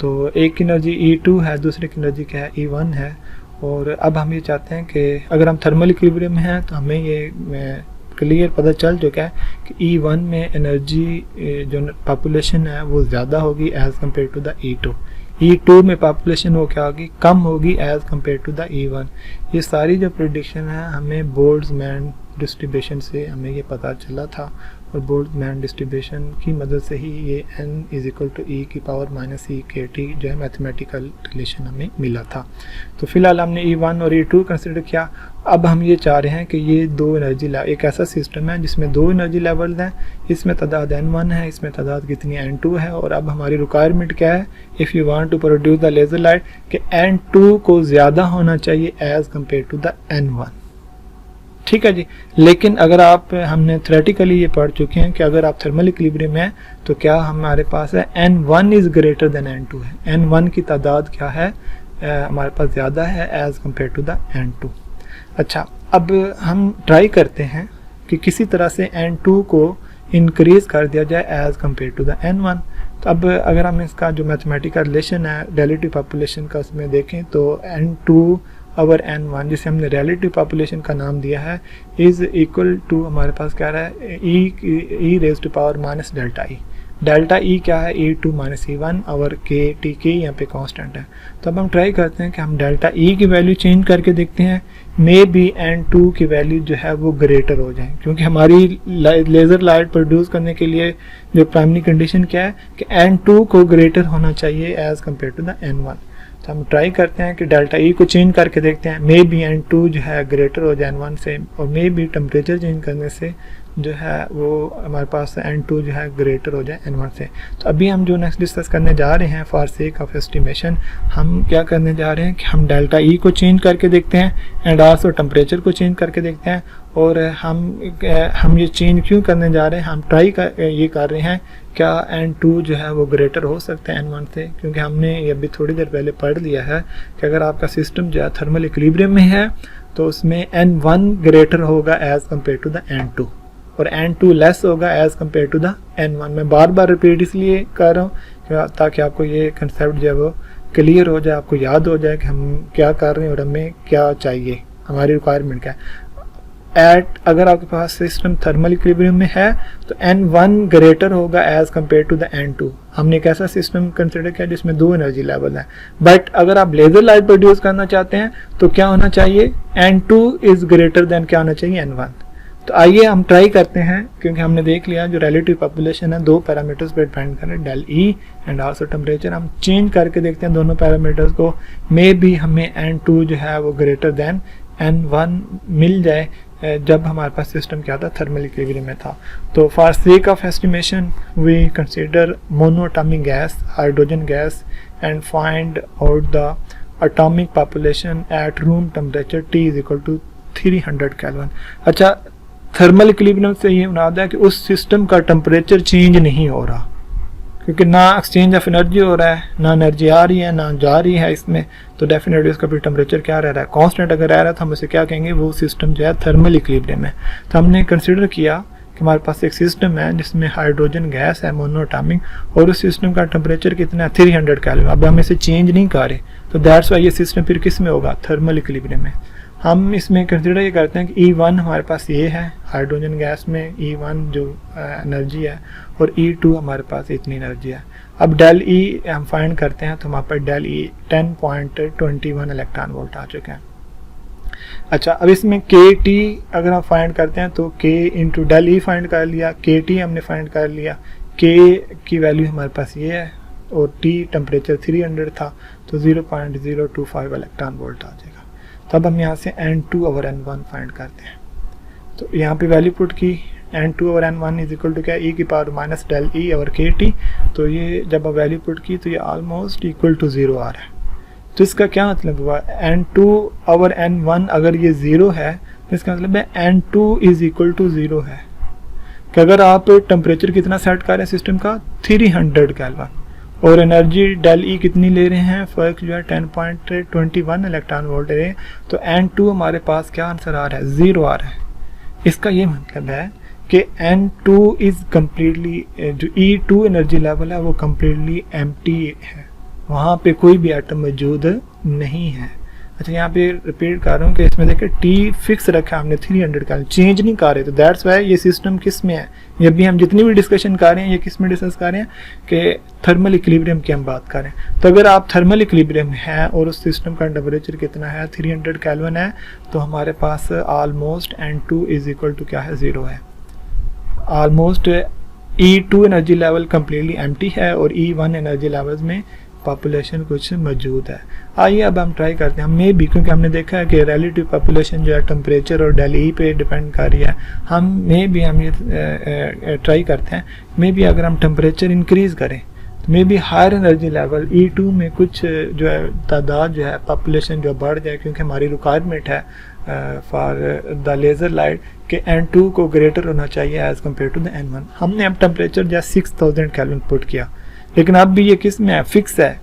तो एक की एनर्जी E2 है, दूसरे की एनर्जी क्या है E1 है। और अब हम ये चाहते हैं कि अगर हम थर्मल इक्विलिब्रियम में हैं तो हमें ये क्लियर पता चल चुका है कि E1 में एनर्जी जो पॉपुलेशन है वो ज़्यादा होगी as compare to the E2। E2 में पॉपुलेशन वो क्या होगी, कम होगी as compare to the E1। ये सारी जो प्रेडिक्शन है हमें बोल्ट्जमैन डिस्ट्रीब्यूशन से हमें ये पता चला था, और बोल्ट्जमैन डिस्ट्रीब्यूशन की मदद से ही ये n = e की पावर -e(kT) जो है मैथमेटिकल रिलेशन हमें मिला था। तो फिलहाल हमने E1 और E2 कंसिडर किया। अब हम ये चाह रहे हैं कि ये दो एनर्जी एक ऐसा सिस्टम है जिसमें दो एनर्जी लेवल्स हैं, इसमें तादाद n1 है, इसमें तादाद कितनी n2 है। और अब हमारी रिक्वायरमेंट क्या है, if you want to produce the laser light, कि n2 को ज़्यादा होना चाहिए as compare to the n1। ठीक है जी। लेकिन अगर आप हमने थ्योरेटिकली ये पढ़ चुके हैं कि अगर आप थर्मल इक्विलिब्रियम में हैं तो क्या हमारे पास है n1 is greater than n2 है, n1 की तादाद क्या है हमारे पास ज़्यादा है as compare to the n2। अच्छा, अब हम ट्राई करते हैं कि किसी तरह से n2 को इंक्रीज़ कर दिया जाए as compare to the n1। तो अब अगर हम इसका जो मैथमेटिकल रिलेशन है रिलेटिव पॉपुलेशन का उसमें देखें तो n2 और n1 जिसे हमने रिलेटिव पॉपुलेशन का नाम दिया है इज़ इक्वल टू हमारे पास क्या रहा है e⁻⁻ delta E. Delta E क्या है, E2 - E1 और k यहाँ पे कांस्टेंट है। तो अब हम ट्राई करते हैं कि हम डेल्टा ई की वैल्यू चेंज करके देखते हैं, मे बी n2 की वैल्यू जो है वो ग्रेटर हो जाए, क्योंकि हमारी लेज़र लाइट प्रोड्यूस करने के लिए जो प्राइमरी कंडीशन क्या है कि n2 को ग्रेटर होना चाहिए as compare to the n1। तो हम ट्राई करते हैं कि डेल्टा ई को चेंज करके देखते हैं, मे बी n2 जो है ग्रेटर हो जाए n1 से, और मे बी टेम्परेचर चेंज करने से जो है वो हमारे पास n2 जो है ग्रेटर हो जाए n1 से। तो अभी हम जो नेक्स्ट डिस्कस करने जा रहे हैं फॉर सेक ऑफ एस्टिमेशन, हम क्या करने जा रहे हैं कि हम डेल्टा ई को चेंज करके देखते हैं एंड आल्सो टेम्परेचर को चेंज करके देखते हैं। और हम ये चेंज क्यों करने जा रहे हैं, हम ये कर रहे हैं क्या n2 जो है वो ग्रेटर हो सकता है n1 से, क्योंकि हमने ये अभी थोड़ी देर पहले पढ़ लिया है कि अगर आपका सिस्टम जो है थर्मल इक्विलिब्रियम में है तो उसमें n1 ग्रेटर होगा as compare to the n2 और n2 लेस होगा as compare to the n1। मैं बार बार रिपीट इसलिए कर रहा हूँ ताकि आपको ये कंसेप्ट जो है वो क्लियर हो जाए, आपको याद हो जाए कि हम क्या कर रहे हैं और हमें क्या चाहिए, हमारी रिक्वायरमेंट क्या है। अगर आपके पास सिस्टम थर्मल इक्विलिब्रियम में है तो n1 ग्रेटर होगा as compare to the n2। हमने एक ऐसा सिस्टम कंसिडर किया जिसमें दो एनर्जी लेवल है, बट अगर आप लेजर लाइट प्रोड्यूस करना चाहते हैं तो क्या होना चाहिए, n2 इज ग्रेटर देन क्या होना चाहिए, n1। तो आइए हम ट्राई करते हैं, क्योंकि हमने देख लिया जो रिलेटिव पॉपुलेशन है दो पैरामीटर्स पे डिपेंड कर रहे हैं, del E and also temperature. हम चेंज करके देखते हैं दोनों पैरामीटर्स को, मे बी हमें n2 जो है वो ग्रेटर देन n1 मिल जाए जब हमारे पास सिस्टम क्या था, थर्मल इक्विलिब्रियम में था। तो for sake of estimation we consider monoatomic gas, hydrogen gas, and find out the atomic population at room temperature T = 300 kelvin. अच्छा, थर्मल इक्विलिब्रियम से ये मुराद है कि उस सिस्टम का टेम्परेचर चेंज नहीं हो रहा, क्योंकि ना एक्सचेंज ऑफ एनर्जी हो रहा है, ना एनर्जी आ रही है ना जा रही है इसमें, तो डेफिनेटली उसका फिर टेम्परेचर क्या रह रहा है, कांस्टेंट अगर रह रहा है तो हम उसे क्या कहेंगे, वो सिस्टम जो है थर्मल इक्विलिब्रियम है। तो हमने कंसिडर किया कि हमारे पास एक सिस्टम है जिसमें हाइड्रोजन गैस है मोनोएटॉमिक, और उस सिस्टम का टेम्परेचर कितना है, 300 केल्विन। अब हम इसे चेंज नहीं कर रहे, तो दैट्स वाई ये सिस्टम फिर किस में होगा, थर्मल इक्विलिब्रियम में। हम इसमें कंसिडर ये करते हैं कि E1 हमारे पास ये है हाइड्रोजन गैस में, E1 जो एनर्जी है, और E2 हमारे पास इतनी एनर्जी है। अब डेल E हम फाइंड करते हैं तो हमारे पास डेल E 10.21 इलेक्ट्रॉन वोल्ट आ चुके हैं। अच्छा, अब इसमें KT अगर हम फाइंड करते हैं तो K into del E find कर लिया, KT हमने फाइंड कर लिया, K की वैल्यू हमारे पास ये है और T टेम्परेचर 300 था तो 0.025 इलेक्ट्रॉन वोल्ट आ जाएगा। तब हम यहाँ से n2 और n1 फाइंड करते हैं, तो यहाँ पे वैल्यू पुट की, n2 और n1 इज इक्वल टू क्या, e की पावर माइनस डेल ई और KT। तो ये जब आप वैल्यू पुट की तो ये ऑलमोस्ट इक्वल टू 0 आ रहा है। तो इसका क्या मतलब हुआ, n2 और n1 अगर ये 0 है तो इसका मतलब है n2 इज इक्वल टू 0 है, कि अगर आप टेम्परेचर कितना सेट कर रहे हैं सिस्टम का, 300 केल्विन, और एनर्जी डेल ई कितनी ले रहे हैं, फर्क जो है 10.21 इलेक्ट्रॉन वोल्ट है, तो n2 हमारे पास क्या आंसर आ रहा है, 0 आ रहा है। इसका ये मतलब है कि N2 इज़ कम्प्लीटली, जो E2 एनर्जी लेवल है वो कम्प्लीटली एम्प्टी है, वहाँ पे कोई भी एटम मौजूद नहीं है। अच्छा, यहाँ पे रिपीट कर रहा हूँ कि इसमें देखिए T फिक्स रखा है हमने 300 का, चेंज नहीं कर रहे, तो दैट्स वाई ये सिस्टम किस में है। ये भी हम जितनी भी डिस्कशन कर रहे हैं ये किस में डिस्कस कर रहे हैं कि थर्मल इक्विलिब्रियम की हम बात कर रहे हैं। तो अगर आप थर्मल इक्विलिब्रियम है और उस सिस्टम का टेम्परेचर कितना है 300 केल्विन है, तो हमारे पास almost N2 is equal to क्या है, 0 है। Almost E2 energy level completely empty है और E1 एनर्जी लेवल्स में पॉपुलेशन कुछ मौजूद है। आइए अब हम ट्राई करते हैं, मे भी, क्योंकि हमने देखा है कि रिलेटिव पॉपुलेशन जो है टेम्परेचर और डेली पे डिपेंड कर रही है। हम ये ट्राई करते हैं, मे भी अगर हम टेम्परेचर इंक्रीज़ करें तो मे भी हायर एनर्जी लेवल E2 में कुछ जो है तादाद जो है पॉपुलेशन जो बढ़ जाए, क्योंकि हमारी रिक्वायरमेंट है फॉर द लेज़र लाइट कि N2 को ग्रेटर होना चाहिए as compare to the N1। हमने अब टेम्परेचर जो है 6000 केल्विन पुट किया, लेकिन अब भी ये किस में है, फिक्स है,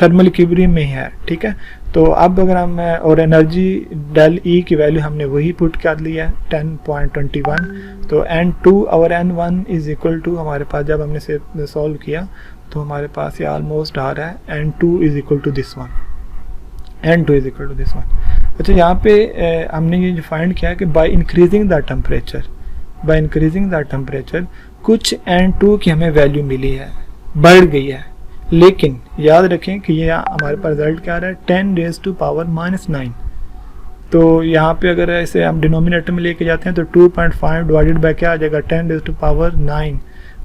थर्मल इक्विलिब्रियम में ही है, ठीक है। तो अब अगर हम और एनर्जी डेल ई की वैल्यू हमने वही पुट कर ली है 10.21, तो N2 और N1 इज इक्वल टू, हमारे पास जब हमने से सॉल्व किया तो हमारे पास ये ऑलमोस्ट आ रहा है N2 is equal to this one, N2 is equal to this one. अच्छा, यहाँ पे हमने ये जो फाइंड किया कि बाय इंक्रीजिंग द टेम्परेचर कुछ N2 की हमें वैल्यू मिली है, बढ़ गई है, लेकिन याद रखें कि ये हमारे पास रिजल्ट क्या आ रहा है 10⁻⁻⁹। तो यहाँ पे अगर ऐसे हम डिनोमिनेटर में लेके जाते हैं तो 2.5 डिवाइडेड बाय क्या आ जाएगा 10⁻⁹,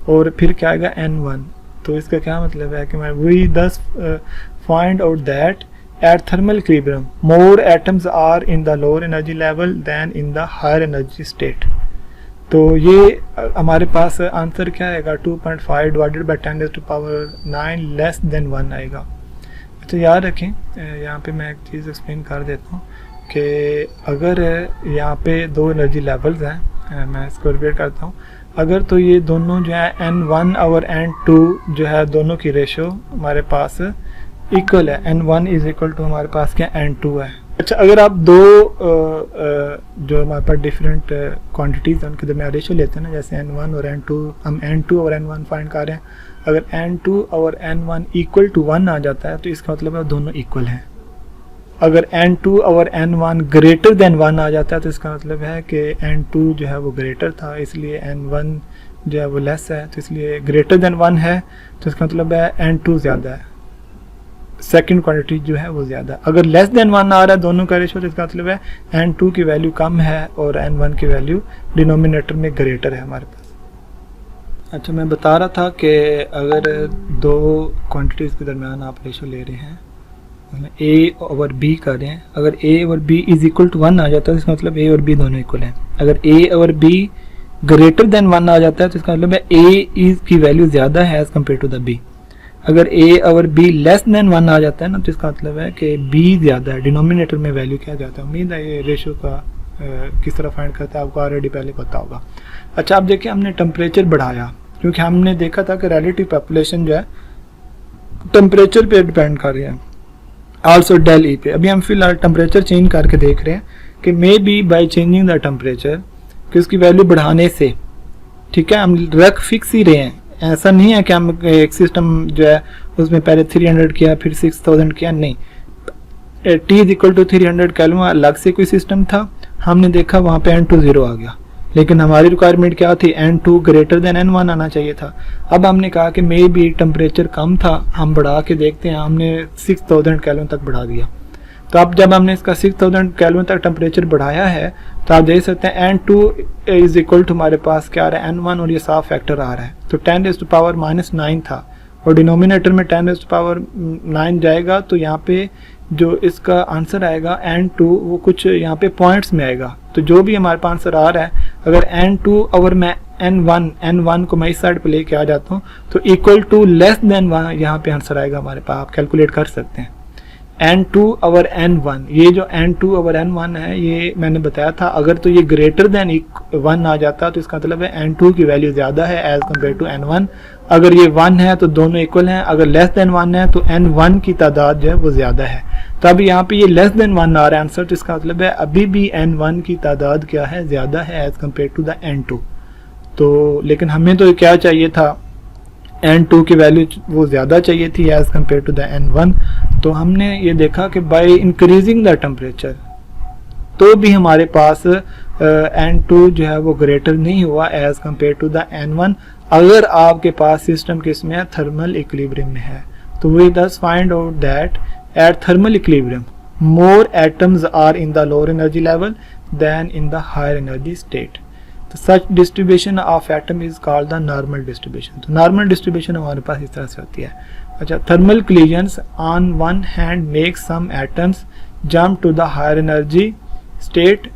और फिर क्या आएगा N1। तो इसका क्या मतलब है कि मैं we thus find out that at thermal equilibrium more atoms are in the lower energy level than in the higher energy state. तो ये हमारे पास आंसर क्या आएगा 2.5 डिवाइडेड बाय 10⁻⁹ लेस देन 1 आएगा। तो याद रखें, यहाँ पे मैं एक चीज़ एक्सप्लेन कर देता हूँ कि अगर यहाँ पे दो एनर्जी लेवल्स हैं, मैं इसको रिपीट करता हूँ, अगर तो ये दोनों जो है N1 और N2 जो है दोनों की रेशो हमारे पास इक्वल है, N1 इज इक्वल टू हमारे पास क्या N2 है। अच्छा, अगर आप दो जो हमारे पास डिफरेंट क्वांटिटीज़ हैं उनके दरमियान रेशो लेते हैं ना, जैसे N1 और N2, हम N2 और N1 फाइंड कर रहे हैं, अगर N2 और N1 इक्वल टू 1 आ जाता है तो इसका मतलब है दोनों इक्वल हैं। अगर N2 और N1 ग्रेटर देन 1 आ जाता है तो इसका मतलब है कि N2 जो है वो ग्रेटर था, इसलिए N1 जो है वो लेस है, तो इसलिए ग्रेटर देन 1 है तो इसका मतलब है N2 ज़्यादा है, सेकंड क्वांटिटी जो है वो ज़्यादा। अगर लेस देन 1 आ रहा है दोनों का रेशो तो इसका मतलब है N2 की वैल्यू कम है और N1 की वैल्यू डिनोमिनेटर में ग्रेटर है हमारे पास। अच्छा, मैं बता रहा था कि अगर दो क्वांटिटीज़ के दरमियान आप रेशो ले रहे हैं, A ओवर B कर रहे हैं, अगर A over B is equal to 1 आ जाता है तो इसका मतलब A और B दोनों इक्वल हैं। अगर A और B ग्रेटर देन 1 आ जाता है तो इसका मतलब है A की वैल्यू ज़्यादा है as compare to the B। अगर A और B लेस देन 1 आ जाता है ना तो इसका मतलब है कि B ज़्यादा है, डिनोमिनेटर में वैल्यू क्या जाता है। उम्मीद है ये रेशो का किस तरह फाइंड करता है आपको ऑलरेडी पहले पता होगा। अच्छा, अब देखिए हमने टेम्परेचर बढ़ाया क्योंकि हमने देखा था कि रिलेटिव पॉपुलेशन जो है टेम्परेचर पे डिपेंड कर रही है, आल्सो डेल ई पे। अभी हम फिलहाल टेम्परेचर चेंज करके देख रहे हैं कि may be by changing the temperature कि उसकी वैल्यू बढ़ाने से, ठीक है, हम रख फिक्स ही रहे हैं, ऐसा नहीं है कि हम एक सिस्टम जो है उसमें पहले 300 किया फिर 6000 किया, नहीं। T is equal to 300 kelvin अलग से कोई सिस्टम था, हमने देखा वहाँ पे N2 0 आ गया, लेकिन हमारी रिक्वायरमेंट क्या थी N2 ग्रेटर देन N1 आना चाहिए था। अब हमने कहा कि मे बी टेम्परेचर कम था, हम बढ़ा के देखते हैं, हमने 6000 केल्विन तक बढ़ा दिया। तो अब जब हमने इसका 6000 केल्विन तक टेम्परेचर बढ़ाया है तो आप देख सकते हैं N2 इज इक्वल टू हमारे पास क्या आ रहा है N1 और ये साफ फैक्टर आ रहा है, तो 10⁻⁹ था और डिनोमिनेटर में 10⁻⁹ जाएगा, तो यहाँ पे जो इसका आंसर आएगा N2 वो कुछ यहाँ पे पॉइंट्स में आएगा। तो जो भी हमारे पास आंसर आ रहा है, अगर N2 और मैं N1 को मैं इस साइड पे लेके आ जाता हूँ तो इक्वल टू लेस देन 1 यहाँ पे आंसर आएगा हमारे पास, आप कैलकुलेट कर सकते हैं। n2/n1, ये जो n2/n1 है ये मैंने बताया था, अगर तो ये ग्रेटर देन 1 आ जाता तो इसका मतलब है n2 की वैल्यू ज़्यादा है एज कम्पेयर टू n1। अगर ये 1 है तो दोनों इक्वल हैं, अगर लेस देन 1 है तो n1 की तादाद जो है वो ज़्यादा है। तो अब यहाँ पे ये लेस देन 1 आ रहा है आंसर, तो इसका मतलब है अभी भी n1 की तादाद क्या है, ज़्यादा है as compare to the n2। तो लेकिन हमें तो क्या चाहिए था, n2 की वैल्यू वो ज़्यादा चाहिए थी as compare to the n1। तो हमने ये देखा कि बाय इंक्रीजिंग द टेम्परेचर तो भी हमारे पास n2 जो है वो ग्रेटर नहीं हुआ as compare to the n1, अगर आपके पास सिस्टम किस में है, थर्मल इक्विलिब्रियम में है। तो we thus find out that at thermal equilibrium more atoms are in the lower energy level than in the higher energy state. Such distribution of atom is called the normal distribution. तो नॉर्मल डिस्ट्रीब्यूशन हमारे पास इस तरह से होती है। अच्छा, thermal collisions on one hand make some atoms jump to the higher energy state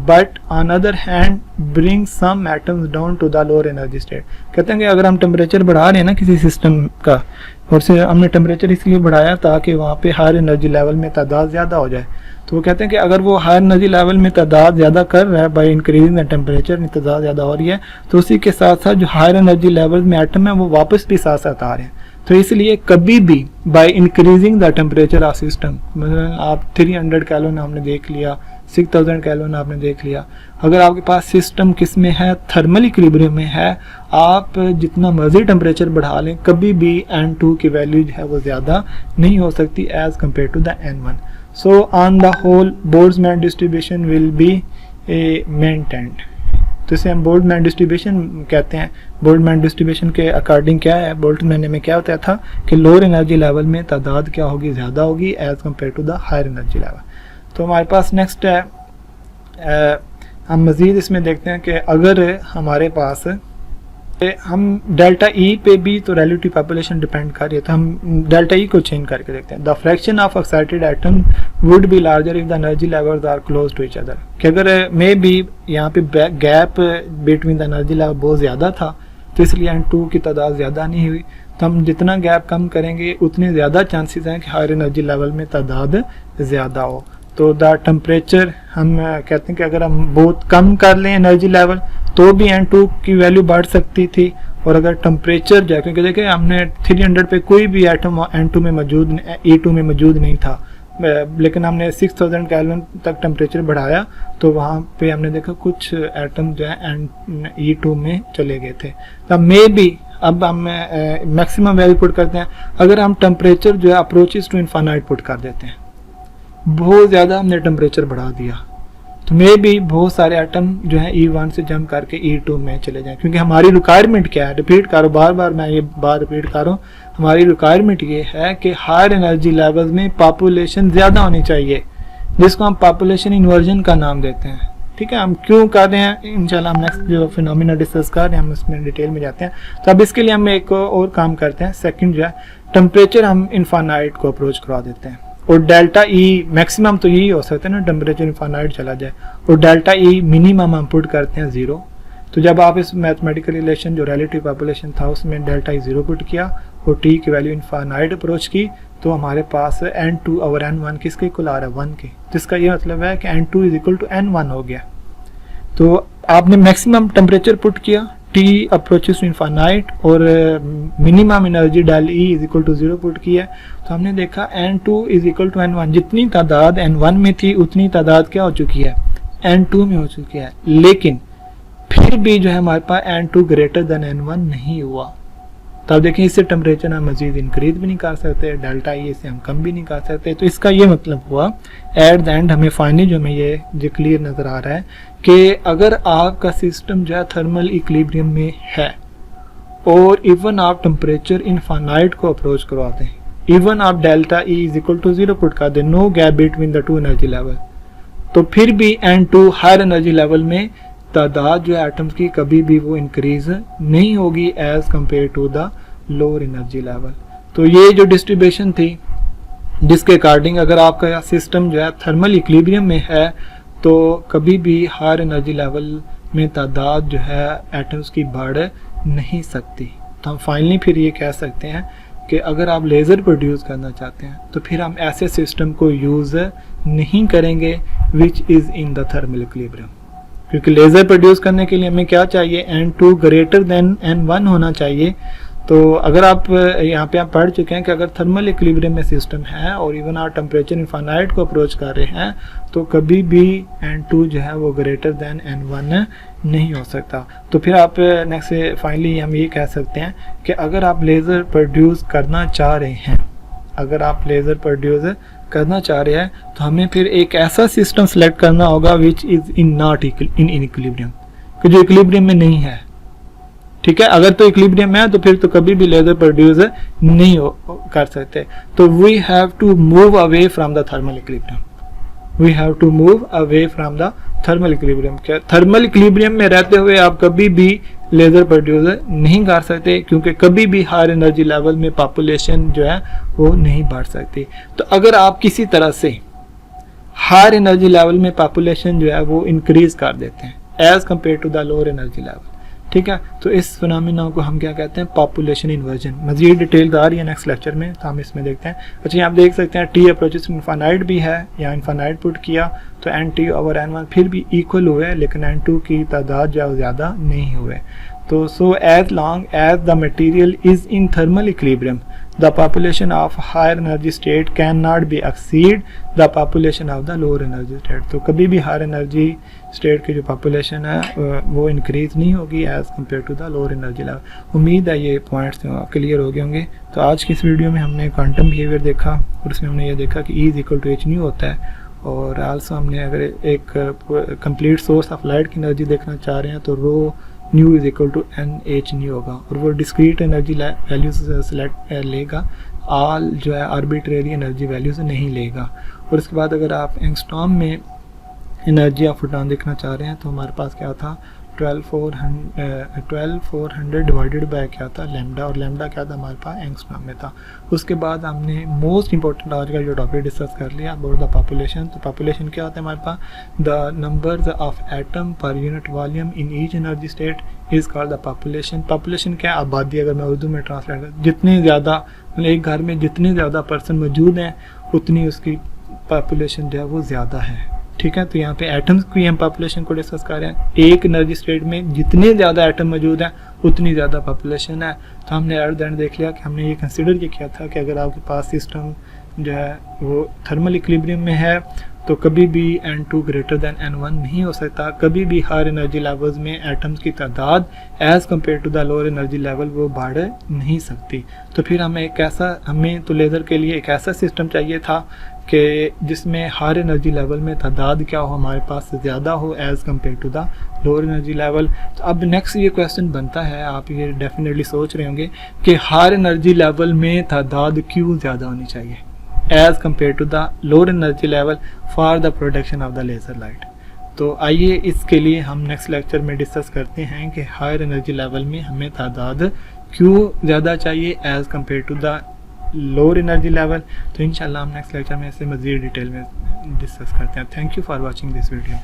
but on other hand bring some atoms down to the lower energy state. कहते हैं कि अगर हम टेम्परेचर बढ़ा रहे हैं ना किसी सिस्टम का, और से हमने टेम्परेचर इसलिए बढ़ाया ताकि वहाँ पे हायर एनर्जी लेवल में तादाद ज़्यादा हो जाए। तो वो कहते हैं कि अगर वो हायर एनर्जी लेवल में तादाद ज़्यादा कर रहा है बाय इंक्रीजिंग द टेम्परेचर में तादाद ज़्यादा हो रही है, तो उसी के साथ साथ जो हायर एनर्जी लेवल में एटम है वो वापस भी साथ साथ आ रहे हैं। तो इसलिए कभी भी by increasing the temperature of system, मतलब आप 300 कैलोन आपने देख लिया, 6000 कैलोन आपने देख लिया, अगर आपके पास सिस्टम किस में है, थर्मल इक्विलिब्रियम में है, आप जितना मर्जी टेम्परेचर बढ़ा लें कभी भी n2 की वैल्यू जो है वो ज़्यादा नहीं हो सकती as compare to the n1। So on the whole Boltzmann distribution will be maintained. तो इसे हम बोल्ट्जमैन डिस्ट्रीब्यूशन कहते हैं। बोल्ट्जमैन डिस्ट्रीब्यूशन के अकॉर्डिंग क्या है, बोल्ट्जमैन में क्या होता था कि लोअर एनर्जी लेवल में तादाद क्या होगी, ज़्यादा होगी as compare to the higher energy level. तो हमारे पास नेक्स्ट है, हम मज़ीद इसमें देखते हैं कि अगर हमारे पास हम डेल्टा ई पे भी तो रिलेटिव पॉपुलेशन डिपेंड कर रही है, तो हम डेल्टा ई को चेंज करके देखते हैं। The fraction of excited atom would be larger if the energy levels are close to each other. कि अगर मे बी यहाँ पे gap between the energy level बहुत ज़्यादा था तो इसलिए n2 की तादाद ज़्यादा नहीं हुई। तो हम जितना गैप कम करेंगे उतने ज़्यादा चांसेस हैं कि हायर एनर्जी लेवल में तादाद ज़्यादा हो। तो द टेम्परेचर हम कहते हैं कि अगर हम बहुत कम कर लें एनर्जी लेवल तो भी n2 की वैल्यू बढ़ सकती थी, और अगर टेम्परेचर जो है, क्योंकि देखिए हमने 300 पे कोई भी एटम n2 में मौजूद E2 में मौजूद नहीं था, लेकिन हमने 6000 कैलोन तक टेम्परेचर बढ़ाया तो वहाँ पे हमने देखा कुछ एटम जो है E2 में चले गए थे। तो मे बी अब हम मैक्सिमम वैल्यू पुट करते हैं, अगर हम टेम्परेचर जो है अप्रोचेस टू इनफाइनाइट पुट कर देते हैं, बहुत ज़्यादा हमने टेम्परेचर बढ़ा दिया, तो मे भी बहुत सारे एटम जो है E1 से जंप करके E2 में चले जाएं। क्योंकि हमारी रिक्वायरमेंट क्या है, रिपीट करो, बार बार मैं ये बात रिपीट कर रहा हूँ, हमारी रिक्वायरमेंट ये है कि हायर एनर्जी लेवल्स में पॉपुलेशन ज़्यादा होनी चाहिए, जिसको हम पॉपुलेशन इन्वर्जन का नाम देते हैं। ठीक है, हम क्यों कर रहे हैं इंशाल्लाह हम नेक्स्ट जो फिनोमिना डिस्कस कर रहे हैं हम उसमें डिटेल में जाते हैं। तो अब इसके लिए हम एक और काम करते हैं। सेकंड जो है टेम्परेचर हम इनफाइनाइट को अप्रोच करवा देते हैं, और डेल्टा ई मैक्सिमम तो यही हो सकता है ना, टेम्परेचर इनफाइनाइट चला जाए, और डेल्टा ई मिनिमम हम पुट करते हैं 0। तो जब आप इस मैथमेटिकल रिलेशन जो रिलेटिव पॉपुलेशन था उसमें डेल्टा ई 0 पुट किया और टी की वैल्यू इनफाइनाइट अप्रोच की, तो हमारे पास n2/n1 किसके इक्वल आ रहा है, 1 के। जिसका ये मतलब है कि n2 is equal to n1 हो गया। तो आपने मैक्सिमम टेम्परेचर पुट किया, T अप्रोचेस टू इनफाइनाइट, और minimum energy del E is equal to 0 put किया। तो हमने देखा n2 is equal to n1, जितनी तादाद n1 में थी उतनी तादाद क्या हो चुकी है, n2 में हो चुकी है। लेकिन फिर भी जो है हमारे पास n2 ग्रेटर देन n1 नहीं हुआ। तो अब देखें, इससे टेम्परेचर हम मजीद इंक्रीज भी नहीं कर सकते, डेल्टा ई से हम कम भी नहीं कर सकते। तो इसका ये मतलब हुआ एट द एंड हमें फाइनली जो हमें ये जो क्लियर नज़र आ रहा है कि अगर आपका सिस्टम जो है थर्मल इक्विलिब्रियम में है और इवन आप टेम्परेचर इनफाइनाइट को अप्रोच करवाते हैं, इवन आप delta E is equal to 0 put कर दें, no gap between the two energy level, तो फिर भी n2 हायर एनर्जी लेवल में तादाद जो है एटम्स की कभी भी वो इंक्रीज नहीं होगी as compare to the lower energy level. तो ये जो डिस्ट्रीब्यूशन थी जिसके अकॉर्डिंग अगर आपका सिस्टम जो है थर्मल इक्विलिब्रियम में है तो कभी भी हायर एनर्जी लेवल में तादाद जो है एटम्स की बढ़ नहीं सकती। तो हम फाइनली फिर ये कह सकते हैं कि अगर आप लेज़र प्रोड्यूस करना चाहते हैं तो फिर हम ऐसे सिस्टम को यूज़ नहीं करेंगे which is in the thermal equilibrium, क्योंकि लेज़र प्रोड्यूस करने के लिए हमें क्या चाहिए, N2 ग्रेटर देन N1 होना चाहिए। तो अगर आप यहाँ पे आप पढ़ चुके हैं कि अगर थर्मल इक्विलिब्रियम में सिस्टम है और इवन आप टेम्परेचर इनफाइनाइट को अप्रोच कर रहे हैं तो कभी भी N2 जो है वो ग्रेटर देन N1 नहीं हो सकता। तो फिर आप नेक्स्ट फाइनली हम ये कह सकते हैं कि अगर आप लेज़र प्रोड्यूस करना चाह रहे हैं, अगर आप लेज़र प्रोड्यूस करना चाह रहे हैं तो हमें फिर एक ऐसा सिस्टम सेलेक्ट करना होगा which is in not in equilibrium, कि जो इक्विलिब्रियम में नहीं है। ठीक है, अगर तो इक्विलिब्रियम है तो फिर तो कभी भी लेज़र प्रोड्यूस नहीं कर सकते। तो we have to move away from the thermal equilibrium, we have to move away from the thermal equilibrium. क्या थर्मल इक्विलिब्रियम में रहते हुए आप कभी भी लेज़र प्रोड्यूस नहीं कर सकते, क्योंकि कभी भी हायर एनर्जी लेवल में पॉपुलेशन जो है वो नहीं बढ़ सकती। तो अगर आप किसी तरह से हायर एनर्जी लेवल में पॉपुलेशन जो है वो इंक्रीज कर देते हैं as compare to the lower energy level, ठीक है, तो इस फिनोमेना को हम क्या कहते हैं, पॉपुलेशन इन्वर्जन। मजीद डिटेल्स आ रही है नेक्स्ट लेक्चर में, तो हम इसमें देखते हैं। अच्छा, यहाँ आप देख सकते हैं टी अप्रोचेस इनफाइनाइट भी है, यहाँ इनफाइनाइट पुट किया तो N2 ओवर N1 फिर भी इक्वल हुए, लेकिन N2 की तादाद जो ज़्यादा नहीं हुए। तो so as long as the material is in thermal equilibrium the population of higher energy state cannot be exceed the population of the lower energy state। तो कभी भी हायर एनर्जी स्टेट की जो पॉपुलेशन है वो इंक्रीज नहीं होगी as compare to the lower energy level. उम्मीद है ये पॉइंट्स क्लियर हो गए होंगे। तो आज की इस वीडियो में हमने क्वांटम बिहेवियर देखा और उसमें हमने ये देखा कि E equal to H nu होता है, और आल्सो हमने अगर एक कंप्लीट सोर्स ऑफ लाइट की एनर्जी देखना चाह रहे हैं तो rho nu is equal to NH nu होगा, और वो डिस्क्रीट एनर्जी वैल्यूज सेलेक्ट लेगा, ऑल जो है आर्बिट्रेरी एनर्जी वैल्यूज नहीं लेगा। और उसके बाद अगर आप एंगस्ट्रॉम में एनर्जी ऑफ फोटॉन देखना चाह रहे हैं तो हमारे पास क्या था, 12400 डिवाइडेड बाय क्या था, लैम्डा, और लैम्डा क्या था हमारे पास एंगस्ट्रॉम में था। उसके बाद हमने मोस्ट इंपॉर्टेंट आज का जो टॉपिक डिस्कस कर लिया अबाउट द पॉपुलेशन। तो पॉपुलेशन क्या होता है हमारे पास, the numbers of atom per unit volume in each energy state is called the population. Population क्या है, आबादी। अगर मैं उर्दू में ट्रांसलेट कर, जितने ज़्यादा एक घर में जितने ज़्यादा पर्सन मौजूद हैं उतनी उसकी पॉपुलेशन जो है वो ज़्यादा है। ठीक है, तो यहाँ पे एटम्स की हम पॉपुलेशन को डिस्कस कर रहे हैं। एक एनर्जी स्टेट में जितने ज़्यादा एटम मौजूद हैं उतनी ज़्यादा पॉपुलेशन है। तो हमने एट द एंड देख लिया कि हमने ये कंसिडर ये किया था कि अगर आपके पास सिस्टम जो है वो थर्मल इक्विलिब्रियम में है तो कभी भी N2 ग्रेटर देन N1 नहीं हो सकता। कभी भी हायर एनर्जी लेवल्स में एटम्स की तादाद as compare to the lower energy level वो बढ़ नहीं सकती। तो फिर हमें तो लेज़र के लिए एक ऐसा सिस्टम चाहिए था कि जिसमें हायर एनर्जी लेवल में तादाद क्या हो, हमारे पास ज़्यादा हो as compare to the lower energy level. तो अब नेक्स्ट ये क्वेश्चन बनता है, आप ये डेफिनेटली सोच रहे होंगे कि हायर एनर्जी लेवल में तादाद क्यों ज़्यादा होनी चाहिए as compare to the lower energy level for the production of the laser light. तो आइए इसके लिए हम नेक्स्ट लेक्चर में डिस्कस करते हैं कि हायर एनर्जी लेवल में हमें तादाद क्यों ज़्यादा चाहिए as compare to the lower energy level. तो इंशाल्लाह हम नेक्स्ट लेक्चर में इसे मज़ीद डिटेल में डिस्कस करते हैं। Thank you for watching this video.